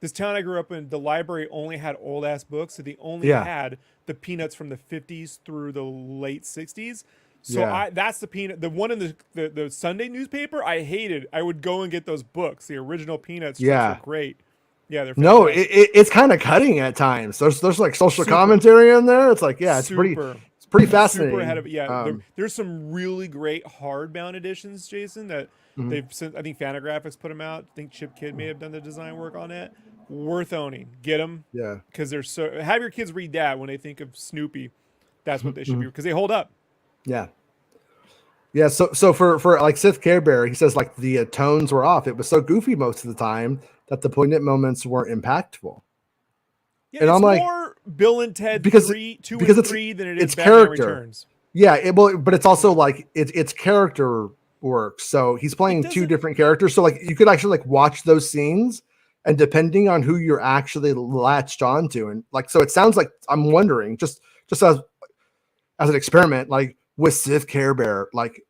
this town I grew up in. The library only had old ass books, so they only had the Peanuts from the 50s through the late 60s. So that's the Peanut. The one in the Sunday newspaper I hated. I would go and get those books. The original Peanuts strips are great. Yeah, they're fantastic. No, it's kind of cutting at times. There's like social commentary in there. It's like it's pretty fascinating. Super ahead of there's some really great hardbound editions, Jason, that they've sent. I think Fantagraphics put them out. I think Chip Kidd may have done the design work on it. Worth owning. Get them. Yeah. Because they're so. Have your kids read that when they think of Snoopy. That's what they should be because they hold up. Yeah. Yeah, so for like Sith Care Bear, he says like the tones were off. It was so goofy most of the time that the poignant moments weren't impactful. Yeah, And it's I'm like, more Bill and Ted because 2 because and 3 than it is it's Batman character. Returns. Yeah, but it's also Yeah. like it's character work. So he's It playing two doesn't. different characters. So like you could actually like watch those scenes, and depending on who you're actually latched onto, and like so it sounds like I'm wondering just as an experiment, like with Sith Care Bear, like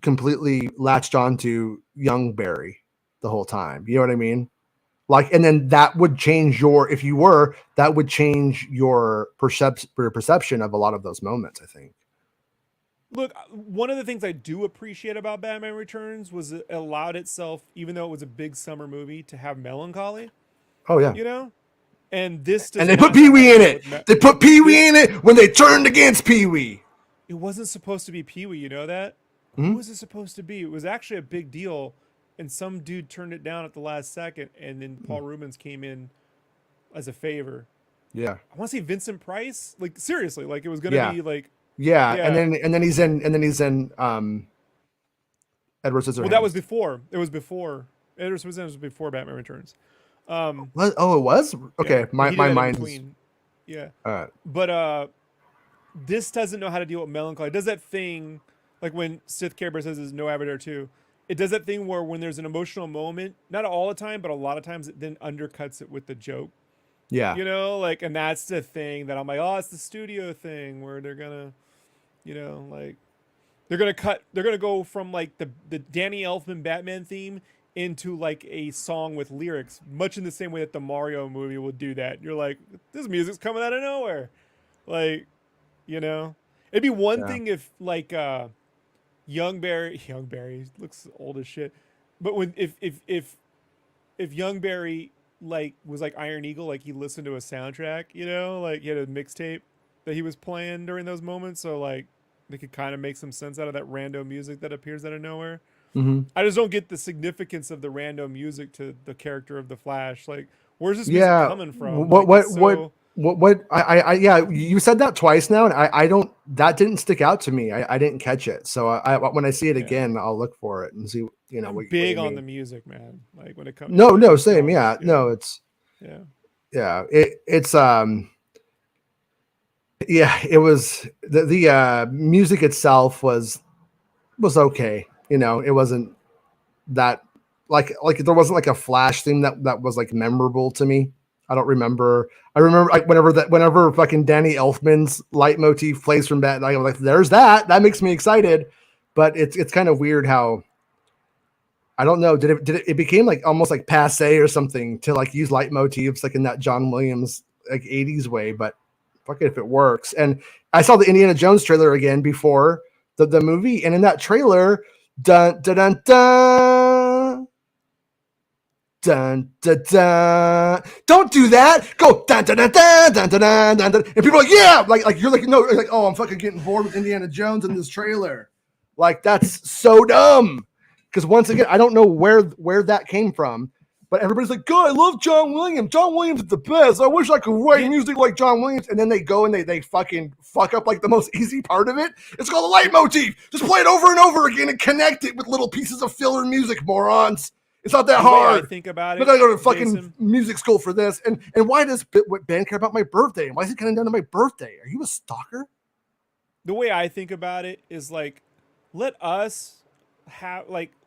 completely latched onto young Barry the whole time. You know what I mean? Like, and then that would change your, if you were, that would change your perception of a lot of those moments, I think. Look, one of the things I do appreciate about Batman Returns was it allowed itself, even though it was a big summer movie, to have melancholy. Oh yeah. You know, and this And does they put not Pee know how to Wee in deal it. with They put Pee Wee this. in it when they turned against Pee Wee. It wasn't supposed to be Pee Wee. You know that? Who Hmm? was it supposed to be? It was actually a big deal, and some dude turned it down at the last second, and then Paul Rubens came in as a favor. Yeah. I want to say Vincent Price. Like seriously, like it was gonna Yeah. be like, Yeah. yeah. And then he's in Edward Well, that was Scissorhands. before. It was before. Edward Scissorhands was before Batman Returns. Um, What? Oh, it was? yeah, Okay. but My he did my that in mind is between. Yeah, uh but this doesn't know how to deal with melancholy. It does that thing like when Sith Care Bear says there's no Avatar 2. It does that thing where when there's an emotional moment, not all the time, but a lot of times it then undercuts it with the joke. yeah. You know, like, and that's the thing that I'm like, oh, it's the studio thing where they're gonna, you know, like they're gonna go from like the Danny Elfman Batman theme into like a song with lyrics, much in the same way that the Mario movie will do that. You're like, this music's coming out of nowhere. Like, you know, it'd be one Yeah. thing if like young Barry looks old as shit, but when if young Barry like was like Iron Eagle, like he listened to a soundtrack, you know, like he had a mixtape that he was playing during those moments, so like they could kind of make some sense out of that random music that appears out of nowhere. Mm-hmm. I just don't get the significance of the random music to the character of the Flash. Like, where's this music Yeah. coming from? Like, it's so Yeah, you said that twice now, and I don't, that didn't stick out to me. I didn't catch it. So when I see it yeah. again, I'll look for it and see, I'm what big you on the mean. music, man. Like when it comes, No, like no, the same. songs. Yeah. Yeah, No, it's, yeah. yeah, yeah, it was the music itself was okay. It wasn't that like there wasn't like a Flash theme that was like memorable to me. I don't remember. I remember like whenever fucking Danny Elfman's leitmotif plays from that, I'm like, there's that makes me excited. But it's kind of weird how, I don't know, it became like almost like passe or something to like use leitmotifs like in that John Williams like 80s way, but fuck it if it works. And I saw the Indiana Jones trailer again before the movie, and in that trailer, dun dun dun dun dun dun dun. Don't do that. Go dun dun dun dun dun dun dun dun. And people are like, yeah, like you're like, no, you're like, oh, I'm fucking getting bored with Indiana Jones in this trailer. Like that's so dumb. Because once again, I don't know where that came from, but everybody's like, "God, I love John Williams. John Williams is the best. I wish I could write Yeah, music like John Williams." And then they go and they fucking fuck up like the most easy part of it. It's called a leitmotif. Just play it over and over again and connect it with little pieces of filler music, morons. It's not that the way I hard. think about I'm not it, gonna go to fucking Jason. music school for this. And why does Ben care about my birthday? Why is he coming down to my birthday? Are you a stalker? The way I think about it is like, let us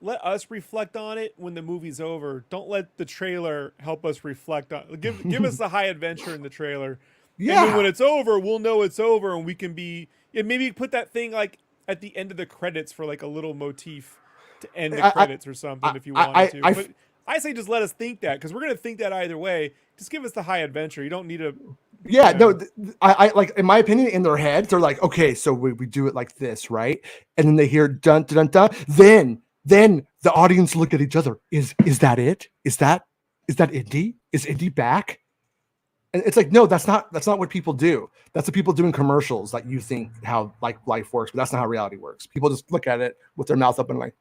let us reflect on it when the movie's over. Don't let the trailer help us reflect on. Give us the high adventure in the trailer, and then Yeah. when it's over, we'll know it's over, and we can be. And maybe put that thing like at the end of the credits for like a little motif to end the I credits or something I if you I wanted I, to. I, But I say just let us think that because we're gonna think that either way. Just give us the high adventure. You don't need to. Yeah, You no, know, I like, in my opinion, in their heads, they're like, okay, so we do it like this, right? And then they hear dun dun dun. Then the audience look at each other. Is that it? Is that Indy? Is Indy back? And it's like, no, that's not what people do. That's what people do in commercials. Like you think how like life works, but that's not how reality works. People just look at it with their mouth open, like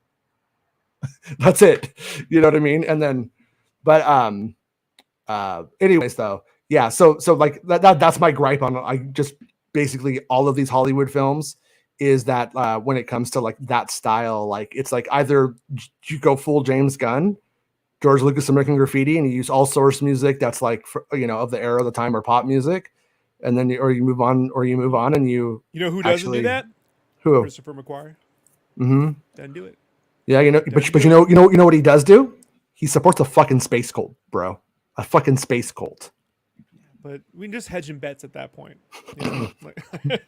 that's it. You know what I mean? And then, but anyways though, yeah, so like that's my gripe on, I just basically all of these Hollywood films is that when it comes to like that style, like it's like either you go full James Gunn, George Lucas American Graffiti, and you use all source music that's like of the era of the time or pop music, and then you move on and you know who doesn't do that? Who? Christopher McQuarrie. Doesn't do it. Yeah, but you know what he does do? He supports a fucking space cult, bro. A fucking space cult. But we can just hedge and bets at that point. You know? We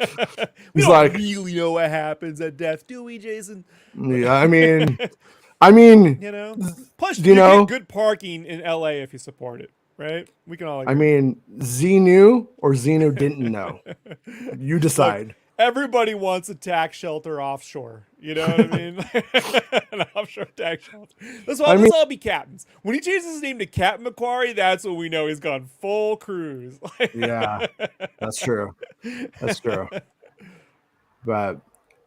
He's don't really know what happens at death, do we, Jason? Yeah, I mean, you know. Plus, you get good parking in LA if you support it, right? We can all agree. I mean, Z knew or Xenu didn't know. You decide. Look, everybody wants a tax shelter offshore. You know what I mean? An offshore tax shelter. Let's all be captains. When he changes his name to Captain McQuarrie, that's when we know he's gone full cruise. Yeah, that's true. That's true. But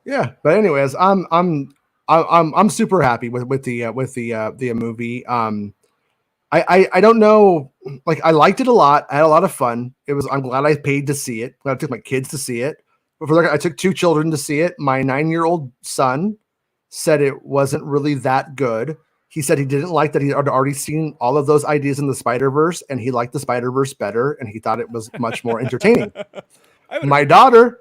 yeah, but anyways, I'm super happy with the movie. I don't know, like I liked it a lot. I had a lot of fun. I'm glad I paid to see it. I took my kids to see it. I took 2 children to see it. My 9-year-old son said it wasn't really that good. He said he didn't like that he had already seen all of those ideas in the Spider-Verse, and he liked the Spider-Verse better, and he thought it was much more entertaining. My daughter,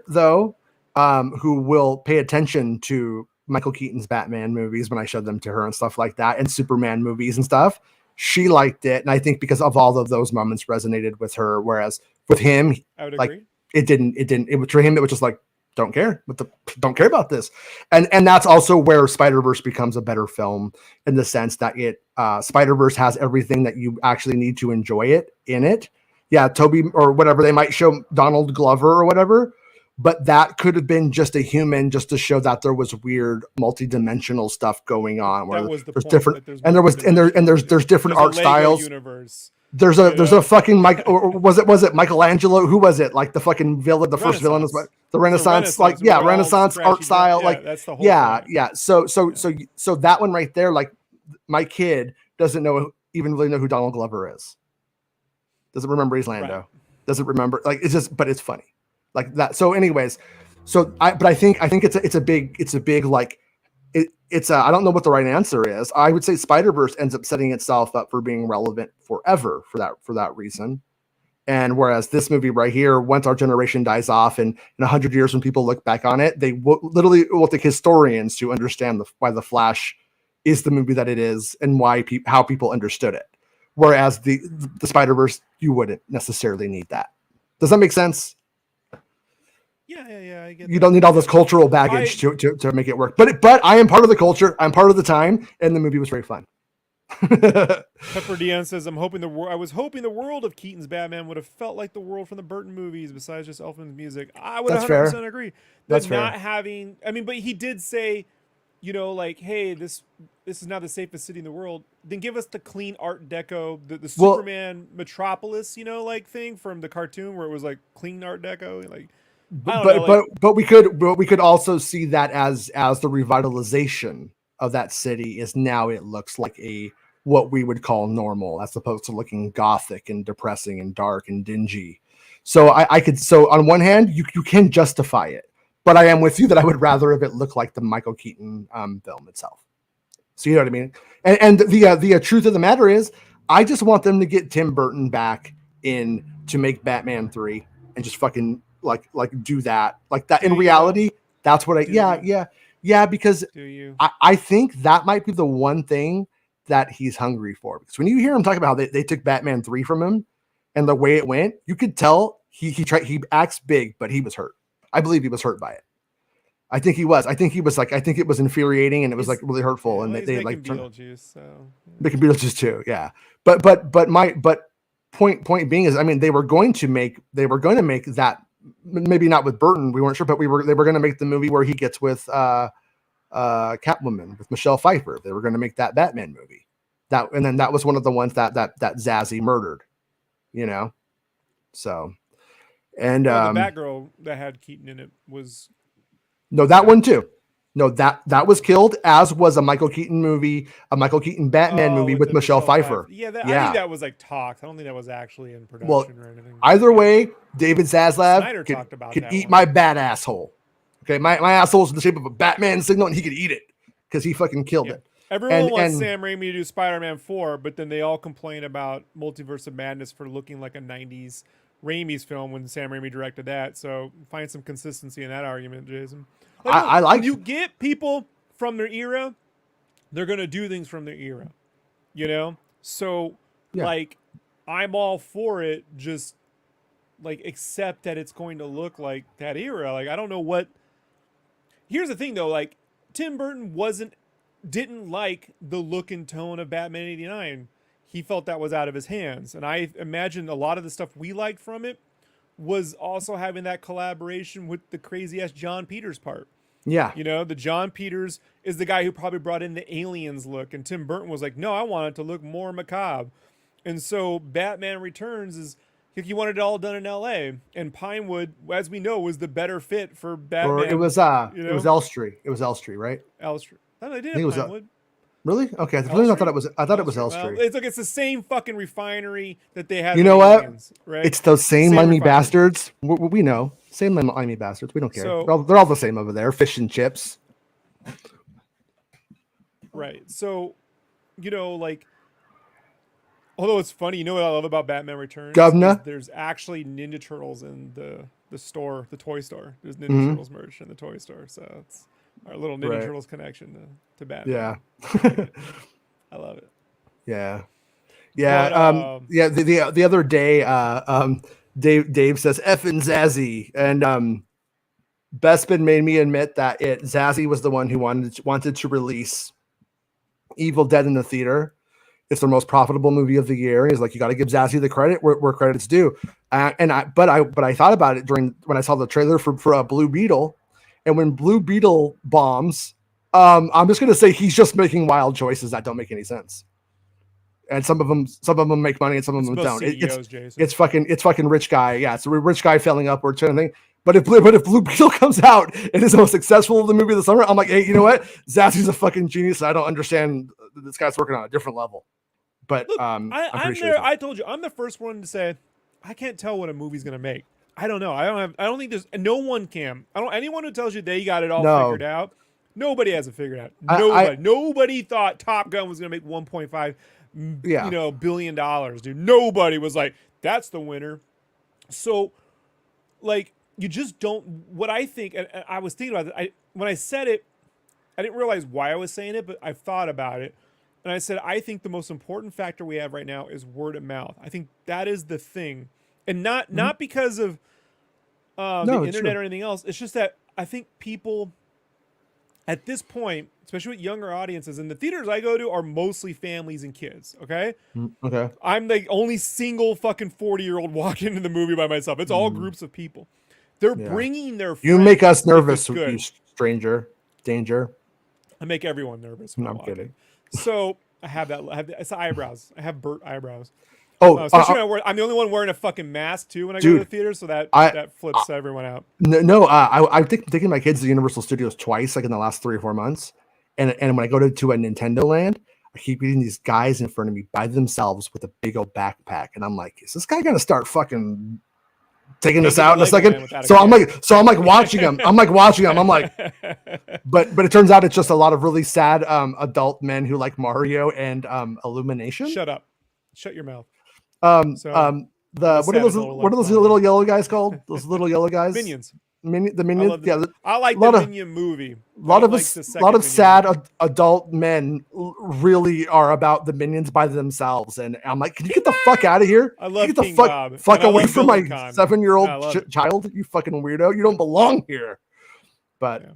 though, who will pay attention to Michael Keaton's Batman movies when I showed them to her and stuff like that, and Superman movies and stuff, she liked it. And I think because of all of those moments resonated with her, whereas with him, I would like, agree. It didn't. It was for him. It was just like, don't care. Don't care about this. And that's also where Spider-Verse becomes a better film in the sense that Spider-Verse has everything that you actually need to enjoy it in it. Yeah, Toby or whatever, they might show Donald Glover or whatever, but that could have been just a human just to show that there was weird multi-dimensional stuff going on where there's different there's different art styles. Universe. There's a fucking was it Michelangelo? Who was it? Like the fucking villain, the first villain is the Renaissance, Renaissance art style. Like that's the whole thing. So that one right there, like my kid doesn't even really know who Donald Glover is. Doesn't remember he's Lando. Right. Doesn't remember, like it's just, but it's funny. Like that. So anyways, I think it's a big like I don't know what the right answer is. I would say Spider-Verse ends up setting itself up for being relevant forever for that reason. And whereas this movie right here, once our generation dies off and in 100 years when people look back on it, they literally will take historians to understand why The Flash is the movie that it is and how people understood it. Whereas the Spider-Verse, you wouldn't necessarily need that. Does that make sense? Yeah, I get you don't need all this cultural baggage to make it work. But I am part of the culture. I'm part of the time, and the movie was very fun. Pepper Dion says, I was hoping the world of Keaton's Batman would have felt like the world from the Burton movies, besides just Elfman's music. I would 100% agree. That's not fair. having. I mean, but he did say, like, hey, this is not the safest city in the world. Then give us the clean Art Deco, the Superman Metropolis, like thing from the cartoon where it was like clean Art Deco, like. But we could also see that as the revitalization of that city is now it looks like what we would call normal as opposed to looking gothic and depressing and dark and dingy. So on one hand you can justify it, but I am with you that I would rather have it look like the Michael Keaton film itself. So you know what I mean? And the truth of the matter is I just want them to get Tim Burton back in to make Batman 3 and just fucking like do that like that. In reality, that's what because I think that might be the one thing that he's hungry for, because when you hear him talk about how they took Batman 3 from him and the way it went, you could tell he acts big, but he was hurt. I believe he was hurt by it. I think he was like, it was infuriating and it was like really hurtful, and they like Beetlejuice, making Beetlejuice too. Yeah. But point being is, I mean, they were going to make that, maybe not with Burton, we weren't sure, but they were going to make the movie where he gets with Catwoman with Michelle Pfeiffer. They were going to make that Batman movie, and then that was one of the ones that Zazie murdered, so. And the Batgirl that had Keaton in it was that one too. No, that was killed, as was a Michael Keaton movie, a Michael Keaton Batman movie with Michelle Pfeiffer. Yeah, I think that was like talks. I don't think that was actually in production or anything. Either way, David Zaslav Snyder talked about could eat my bad asshole. Okay, my asshole was in the shape of a Batman signal, and he could eat it because he fucking killed it. Everyone wants Sam Raimi to do Spider-Man 4, but then they all complain about Multiverse of Madness for looking like a 90s Raimi's film when Sam Raimi directed that. So find some consistency in that argument, Jason. I like when you get people from their era, they're going to do things from their era, you know? So, like, I'm all for it, just, like, accept that it's going to look like that era. Like, I don't know what... Here's the thing, though. Like, Tim Burton didn't like the look and tone of Batman 89. He felt that was out of his hands. And I imagine a lot of the stuff we liked from it was also having that collaboration with the crazy-ass John Peters part. Yeah. You know, the John Peters is the guy who probably brought in the Aliens look. And Tim Burton was like, no, I want it to look more macabre. And so Batman Returns is... He wanted it all done in L.A. And Pinewood, as we know, was the better fit for Batman. Or it was Elstree. It was Elstree, right? Elstree. I thought they did have Pinewood. Really? Okay. I thought it was Elstree. Well, it's the same fucking refinery that they had. You know what? Aliens, right? It's those same limey bastards. We know. Same limey bastards. We don't care. So, they're all the same over there. Fish and chips. Right. So, you know, like, although it's funny, you know what I love about Batman Returns? Governor? There's actually Ninja Turtles in the store, the toy store. There's Ninja Turtles merch in the toy store. So it's our little Ninja Turtles connection to Batman. Yeah. I love it. Yeah. Yeah. But, the other day, Dave says effing Zazzy, and Bespin made me admit that Zazzy was the one who wanted to release Evil Dead in the theater. It's their most profitable movie of the year. He's like, you got to give Zazzy the credit where credit's due. But I thought about it when I saw the trailer for Blue Beetle, and when Blue Beetle bombs, I'm just gonna say he's just making wild choices that don't make any sense. And some of them make money and some of them don't. It's fucking rich guy. Yeah, it's a rich guy failing upward kind of thing. But if Blue Beetle comes out and is the most successful of the movie of the summer, I'm like, hey, you know what? Zazzy's a fucking genius. I don't understand. This guy's working on a different level. But look, I'm there. sure I told you, I'm the first one to say I can't tell what a movie's gonna make. I don't know. I don't think there's no one can. anyone who tells you they got it all figured out. Nobody has it figured out. Nobody thought Top Gun was gonna make 1.5 billion dollars, dude. Nobody was like, that's the winner. So, like, you just don't. What I think, and I was thinking about it. When I said it, I didn't realize why I was saying it, but I've thought about it. And I said, I think the most important factor we have right now is word of mouth. I think that is the thing. And not because of the internet or anything else. It's just that I think people at this point, especially with younger audiences, and the theaters I go to are mostly families and kids, okay? Okay. I'm the only single fucking 40-year-old walking into the movie by myself. It's all groups of people. They're bringing their friends. You make us nervous, you stranger. Danger. I make everyone nervous. No, I'm kidding. So I have that. It's eyebrows. I have Burt eyebrows. Oh, especially when I'm the only one wearing a fucking mask too when I go to the theater, so that flips everyone out. I've taken my kids to Universal Studios twice, like in the last 3 or 4 months, and when I go to a Nintendo Land, I keep meeting these guys in front of me by themselves with a big old backpack, and I'm like, is this guy gonna start fucking taking this out in a second? So I'm like watching him. I'm like, but it turns out it's just a lot of really sad adult men who like Mario and Illumination. Shut up. Shut your mouth. What are those little yellow guys called? Those little yellow guys? Minions. The Minions. I like the Minion movie. A lot of sad adult men really are about the Minions by themselves, and I'm like, can you get the fuck out of here? I love get the King Bob. fuck away from my 7-year-old child, you fucking weirdo. You don't belong here. But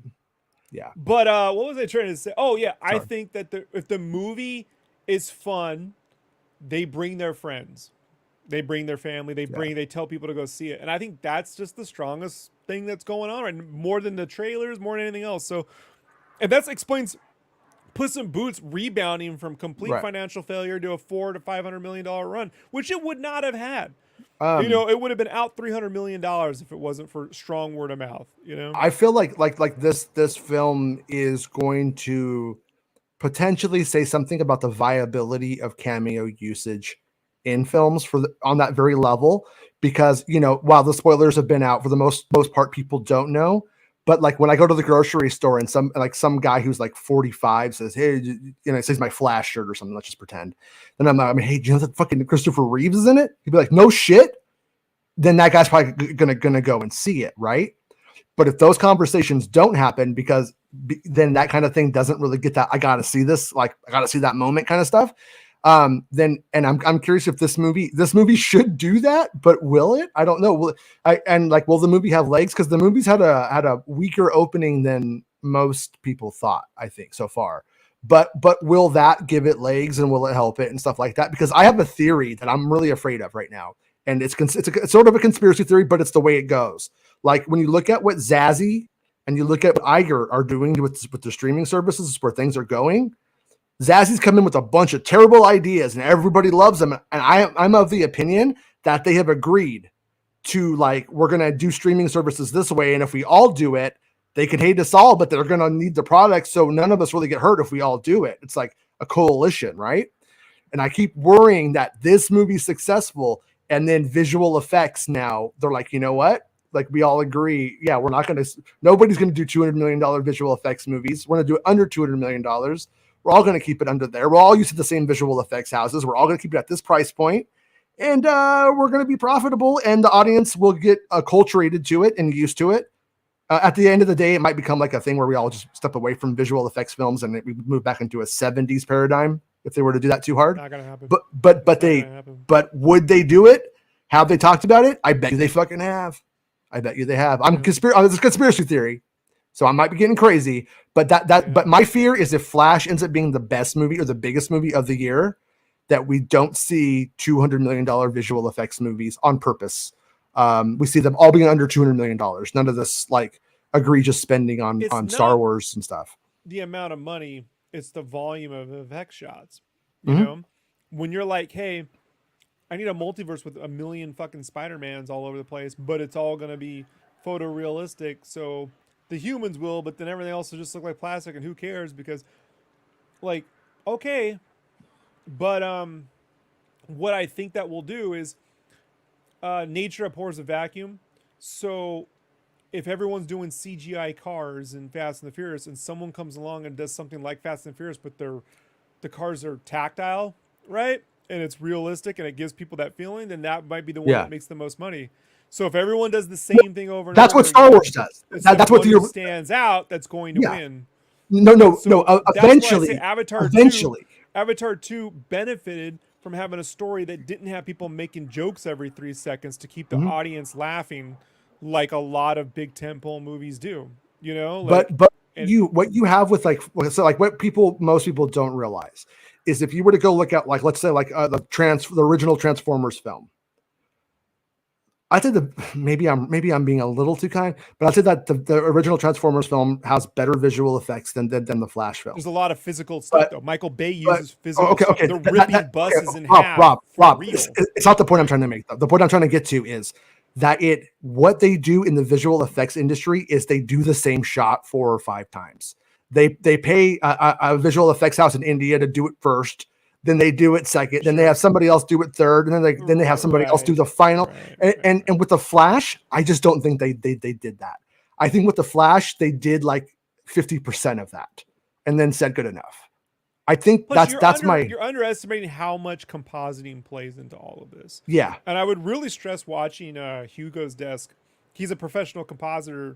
yeah. But what was I trying to say? Oh yeah, sorry. I think that if the movie is fun, they bring their friends, they bring their family, they tell people to go see it, and I think that's just the strongest thing that's going on, right? More than the trailers, more than anything else. So, and that explains Puss in Boots rebounding from complete financial failure to a $400 to $500 million run, which it would not have had. It would have been out $300 million if it wasn't for strong word of mouth. I feel like this film is going to potentially say something about the viability of cameo usage in films on that very level, because while the spoilers have been out for the most part, people don't know, But like when I go to the grocery store and some guy who's like 45 says, "Hey, it says my Flash shirt or something. Let's just pretend." Then I'm like, I mean, "Hey, do you know that fucking Christopher Reeves is in it?" He'd be like, "No shit." Then that guy's probably gonna go and see it, right? But if those conversations don't happen, because then that kind of thing doesn't really get that I gotta see this, like I gotta see that moment kind of stuff. Then and I'm curious if this movie should do that, but will it? I don't know. Will the movie have legs? Because the movie's had a weaker opening than most people thought, I think, so far. But will that give it legs and will it help it and stuff like that? Because I have a theory that I'm really afraid of right now, and it's sort of a conspiracy theory, but it's the way it goes. Like when you look at what Zazie and you look at what Iger are doing with the streaming services, where things are going, Zazzy's come in with a bunch of terrible ideas and everybody loves them. And I'm of the opinion that they have agreed to, like, we're going to do streaming services this way. And if we all do it, they can hate us all, but they're going to need the product. So none of us really get hurt if we all do it. It's like a coalition, right? And I keep worrying that this movie's successful and then visual effects now, they're like, you know what? Like we all agree, yeah, nobody's going to do $200 million visual effects movies. We're going to do it under $200 million. We're all going to keep it under there. We're all used to the same visual effects houses. We're all going to keep it at this price point, and we're going to be profitable, and the audience will get acculturated to it and used to it. At the end of the day, it might become like a thing where we all just step away from visual effects films and we move back into a 70s paradigm if they were to do that too hard. Not gonna happen. But would they do it? Have they talked about it? I bet you they fucking have. I bet you they have. It's a conspiracy theory, so I might be getting crazy. But but my fear is if Flash ends up being the best movie or the biggest movie of the year, that we don't see $200 million visual effects movies on purpose. We see them all being under $200 million. None of this like egregious spending on Star Wars and stuff. The amount of money, it's the volume of effects shots. You know, when you're like, hey, I need a multiverse with a million fucking Spider-Mans all over the place, but it's all going to be photorealistic. So the humans will, but then everything else will just look like plastic, and who cares? Because, like, okay, but what I think that will do is nature abhors a vacuum. So if everyone's doing CGI cars in Fast and the Furious, and someone comes along and does something like Fast and Furious, but the cars are tactile, right? And it's realistic and it gives people that feeling, then that might be the one that makes the most money. So if everyone does the same thing over and that's over what Star Wars does. That's what stands out. That's going to win. No. Eventually, Avatar 2 benefited from having a story that didn't have people making jokes every 3 seconds to keep the audience laughing, like a lot of big tentpole movies do. You know, like, but what you have with what most people don't realize is if you were to go look at, like, let's say, like the original Transformers film. I think maybe I'm being a little too kind, but I'd say that the original Transformers film has better visual effects than the Flash film. There's a lot of physical stuff though. Michael Bay uses physical stuff. They're ripping buses in half. Rob, it's not the point I'm trying to make though. The point I'm trying to get to is that what they do in the visual effects industry is they do the same shot 4 or 5 times. They pay a visual effects house in India to do it first. Then they do it second. Then they have somebody else do it third, and then they have somebody else do the final. And with the Flash, I just don't think they did that. I think with the Flash, they did like 50% of that, and then said good enough. I think you're underestimating how much compositing plays into all of this. Yeah, and I would really stress watching Hugo's desk. He's a professional compositor,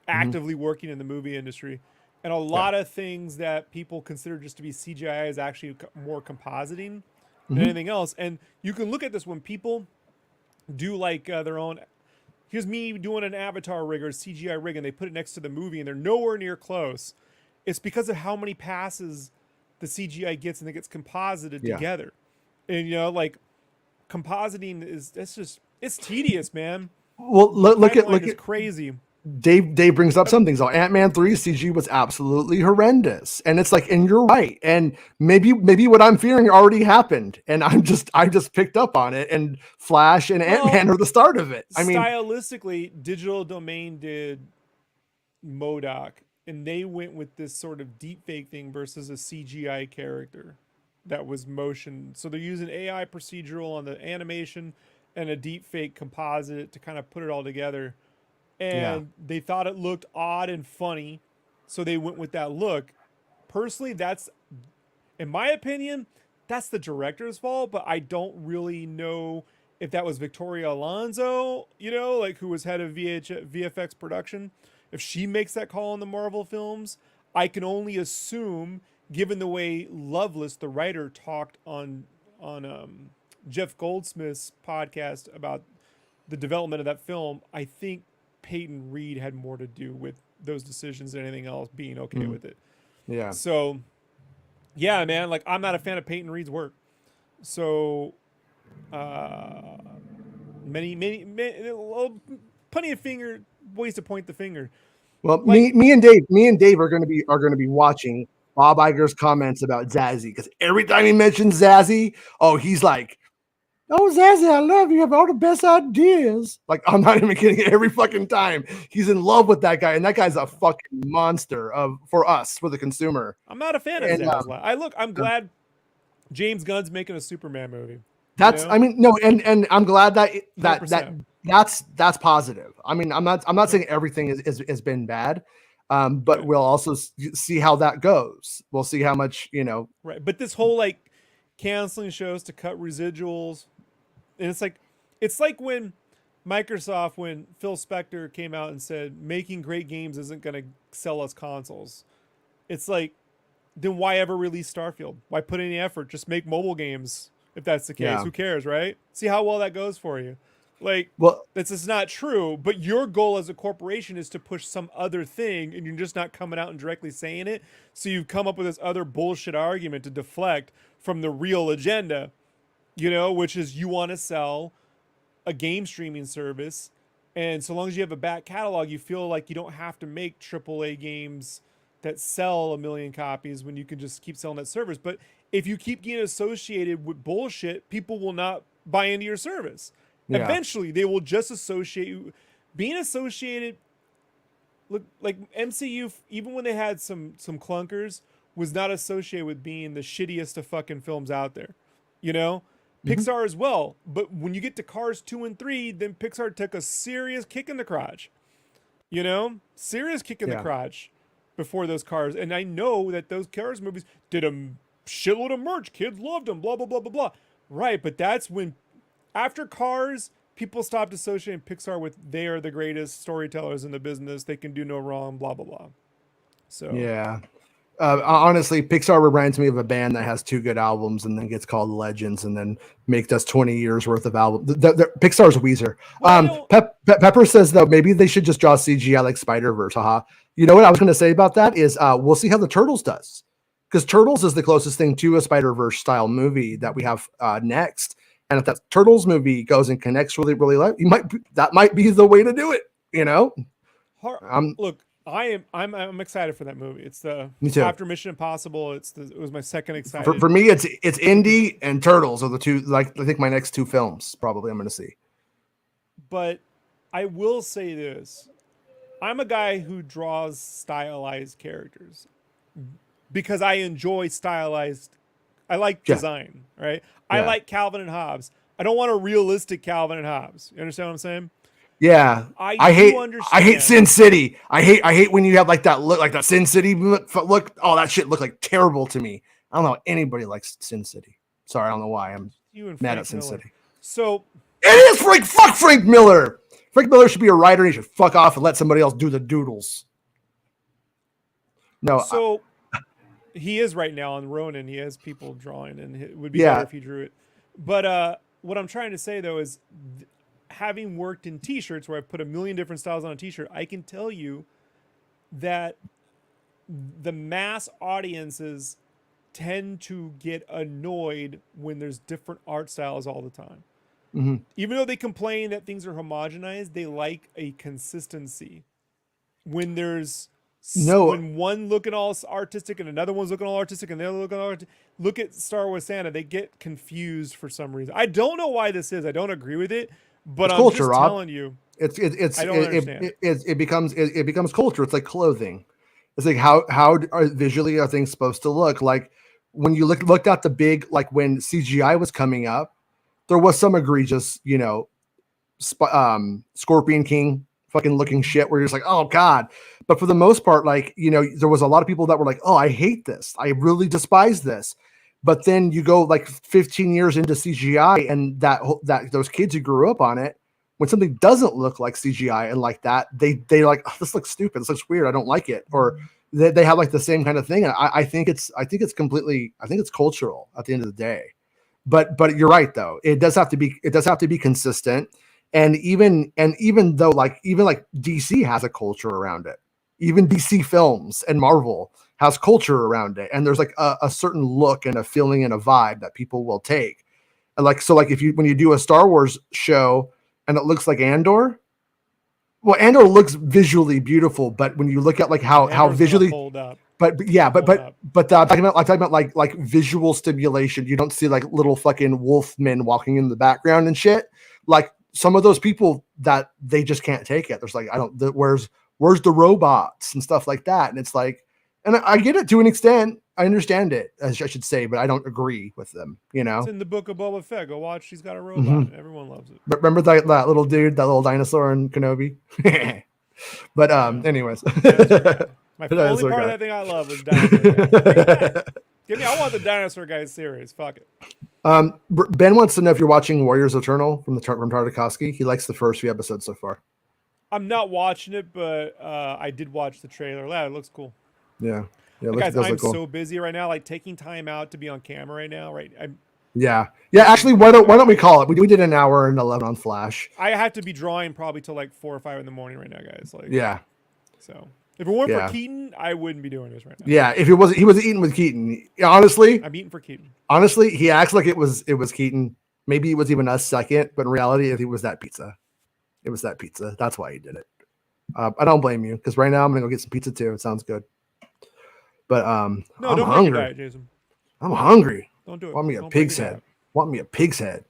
actively working in the movie industry. And a lot of things that people consider just to be CGI is actually more compositing than anything else. And you can look at this when people do like their own. Here's me doing an Avatar rig or a CGI rig, and they put it next to the movie, and they're nowhere near close. It's because of how many passes the CGI gets, and it gets composited together. And like compositing it's tedious, man. Well, look at it's crazy. Dave brings up some things. So Ant-Man 3 CG was absolutely horrendous, and it's like, and you're right. And maybe what I'm fearing already happened, and I just picked up on it. And Flash and Ant-Man are the start of it. I mean, stylistically, Digital Domain did MODOK, and they went with this sort of deep fake thing versus a CGI character that was motion. So they're using AI procedural on the animation and a deep fake composite to kind of put it all together. and they thought it looked odd and funny, so they went with that look. Personally, that's, in my opinion, that's the director's fault, but I don't really know if that was Victoria Alonso, like who was head of VFX production. If she makes that call on the Marvel films, I can only assume, given the way Loveless, the writer, talked on Jeff Goldsmith's podcast about the development of that film, I think Peyton Reed had more to do with those decisions than anything else being okay with it. Yeah. So, yeah, man, like I'm not a fan of Peyton Reed's work. So, many, plenty of ways to point the finger. Well, like, me and Dave are going to be watching Bob Iger's comments about Zazie, because every time he mentions Zazie, he's like, "Oh, Zazie, I love you. You have all the best ideas." Like, I'm not even kidding. Every fucking time he's in love with that guy, and that guy's a fucking monster for us, for the consumer. I'm not a fan of Zazie. I'm glad James Gunn's making a Superman movie. I mean, no, and I'm glad that's positive. I mean, I'm not saying everything has been bad, but we'll also see how that goes. We'll see how much, Right. But this whole like canceling shows to cut residuals, and it's like when Microsoft, when Phil Spector came out and said making great games isn't going to sell us consoles. It's like, then why ever release Starfield? Why put any effort? Just make mobile games. If that's the case, who cares, right? See how well that goes for you. Like, well, this is not true, but your goal as a corporation is to push some other thing, and you're just not coming out and directly saying it. So you've come up with this other bullshit argument to deflect from the real agenda, which is you want to sell a game streaming service. And so long as you have a back catalog, you feel like you don't have to make AAA games that sell 1 million copies when you can just keep selling that service. But if you keep getting associated with bullshit, people will not buy into your service. Yeah. Eventually, they will just associate you. Being associated, look, like MCU, even when they had some clunkers, was not associated with being the shittiest of fucking films out there. Pixar as well. But when you get to Cars 2 and 3, then Pixar took a serious kick in the crotch. Serious kick in the crotch before those Cars. And I know that those Cars movies did a shitload of merch. Kids loved them, blah, blah, blah, blah, blah. Right, but that's when, after Cars, people stopped associating Pixar with they are the greatest storytellers in the business. They can do no wrong, blah, blah, blah. So yeah. Honestly, Pixar reminds me of a band that has 2 good albums and then gets called Legends and then makes us 20 years worth of albums. Pixar's Weezer. Well, Pepper says, though, maybe they should just draw CGI like Spider-Verse. Haha. You know what I was going to say about that is we'll see how the Turtles does. Because Turtles is the closest thing to a Spider-Verse style movie that we have next. And if that Turtles movie goes and connects really, really well, that might be the way to do it, Look, I'm excited for that movie. It's after Mission Impossible. It was my second excited. For me, it's Indy and Turtles are the two. Like, I think my next 2 films probably I'm going to see. But I will say this: I'm a guy who draws stylized characters because I enjoy stylized. I like design, right? I like Calvin and Hobbes. I don't want a realistic Calvin and Hobbes. You understand what I'm saying? Yeah, I hate Sin City. I hate when you have like that look, like that Sin City look. Oh, that shit looked like terrible to me. I don't know. Anybody likes Sin City. Sorry, I don't know why I'm mad at Sin City. So it is fuck Frank Miller. Frank Miller should be a writer. And he should fuck off and let somebody else do the doodles. No. So he is right now on Ronin. He has people drawing, and it would be better if he drew it. But what I'm trying to say though is, having worked in t-shirts where I've put 1 million different styles on a t-shirt, I can tell you that the mass audiences tend to get annoyed when there's different art styles all the time. Mm-hmm. Even though they complain that things are homogenized, they like a consistency. When there's when one looking all artistic and another one's looking all artistic and the other looking all artistic, look at Star Wars Santa, they get confused for some reason. I don't know why this is. I don't agree with it. But it's I'm culture, just Rob. Telling you, it becomes culture. It's like clothing. It's like how visually are things supposed to look? Like when you looked at the big, like when CGI was coming up, there was some egregious, Scorpion King fucking looking shit where you're just like, oh God. But for the most part, like, you know, there was a lot of people that were like, oh, I hate this. I really despise this. But then you go like 15 years into CGI and that those kids who grew up on it, when something doesn't look like CGI and like that, they like, oh, this looks stupid. This looks weird. I don't like it. Or they have like the same kind of thing. And I think it's cultural at the end of the day. But you're right though. It does have to be consistent. And even though like DC has a culture around it, even DC films and Marvel has culture around it. And there's like a certain look and a feeling and a vibe that people will take. And like, so like when you do a Star Wars show and it looks like Andor, well, Andor looks visually beautiful, but when you look at like how visually hold up. But I'm talking about like visual stimulation. You don't see like little fucking wolfmen walking in the background and shit. Like some of those people that they just can't take it. There's like, where's the robots and stuff like that. And it's like, and I get it to an extent. I understand it, as I should say, but I don't agree with them. You know, it's in the book of Boba Fett. Go watch. He's got a robot. Mm-hmm. Everyone loves it. But remember that little dude, that little dinosaur in Kenobi. But anyways, my only part of that thing I love was dinosaur. Give me. I want the dinosaur guy series. Fuck it. Ben wants to know if you're watching Warriors Eternal from Tartakovsky. He likes the first few episodes so far. I'm not watching it, but I did watch the trailer. It looks cool. Yeah. Guys, I'm so busy right now. Like taking time out to be on camera right now. Right. Yeah. Actually, why don't we call it? We did an hour and 11 on Flash. I have to be drawing probably till like 4 or 5 in the morning right now, guys. Like. Yeah. So if it weren't for Keaton, I wouldn't be doing this right now. Yeah. If he was eating with Keaton. Honestly, I'm eating for Keaton. Honestly, he acts like it was Keaton. Maybe it was even us second, but in reality, it was that pizza. It was that pizza. That's why he did it. I don't blame you because right now I'm gonna go get some pizza too. It sounds good. But no, I'm don't hungry. Diet, Jason. I'm hungry. Don't do it. Want me a pig's head? Want me a pig's head?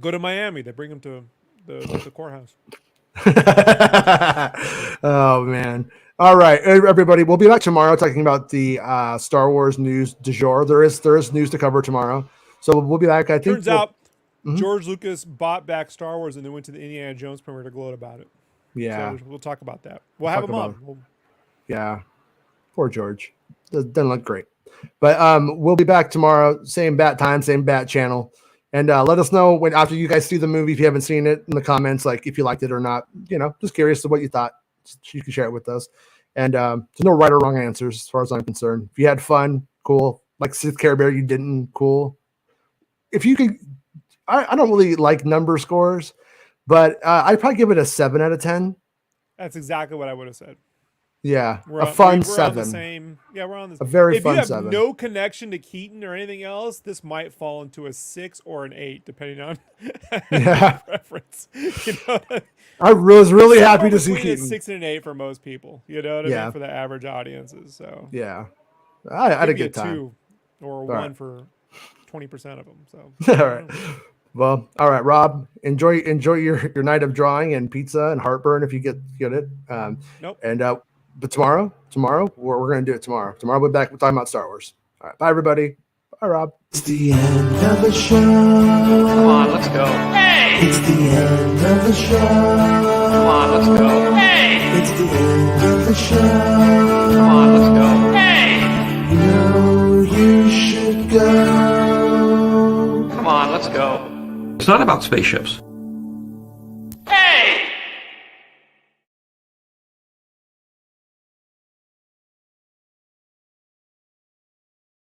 Go to Miami. They bring him to the courthouse. Oh man! All right, everybody. We'll be back tomorrow talking about the Star Wars news du jour. There is news to cover tomorrow, so we'll be back. I think. Turns out George Lucas bought back Star Wars and then went to the Indiana Jones premiere to gloat about it. Yeah, so we'll talk about that. We'll have him on. Yeah. Poor George. Doesn't look great. But we'll be back tomorrow. Same bat time, same bat channel. And let us know after you guys see the movie, if you haven't seen it, in the comments, like if you liked it or not. You know, just curious to what you thought. You can share it with us. And there's no right or wrong answers as far as I'm concerned. If you had fun, cool. Like Sith Care Bear, you didn't, cool. If you could, I don't really like number scores, but I'd probably give it a 7 out of 10. That's exactly what I would have said. Yeah, a fun 7. On the same. Yeah, we're on the. A very fun 7. If you have no connection to Keaton or anything else, this might fall into a 6 or an 8, depending on preference. You know, I was really happy to see Keaton. A 6 and an 8 for most people. You know what I mean? For the average audiences. So yeah, I had a good time. 2 or a 1 for 20% of them. So all right. Well, all right, Rob. Enjoy your night of drawing and pizza and heartburn if you get it. Nope. And but tomorrow, we're going to do it tomorrow. Tomorrow we'll be back. We're talking about Star Wars. All right. Bye, everybody. Bye, Rob. It's the end of the show. Come on, let's go. Hey! It's the end of the show. Come on, let's go. Hey! It's the end of the show. Come on, let's go. Hey! You know you should go. Come on, let's go. It's not about spaceships.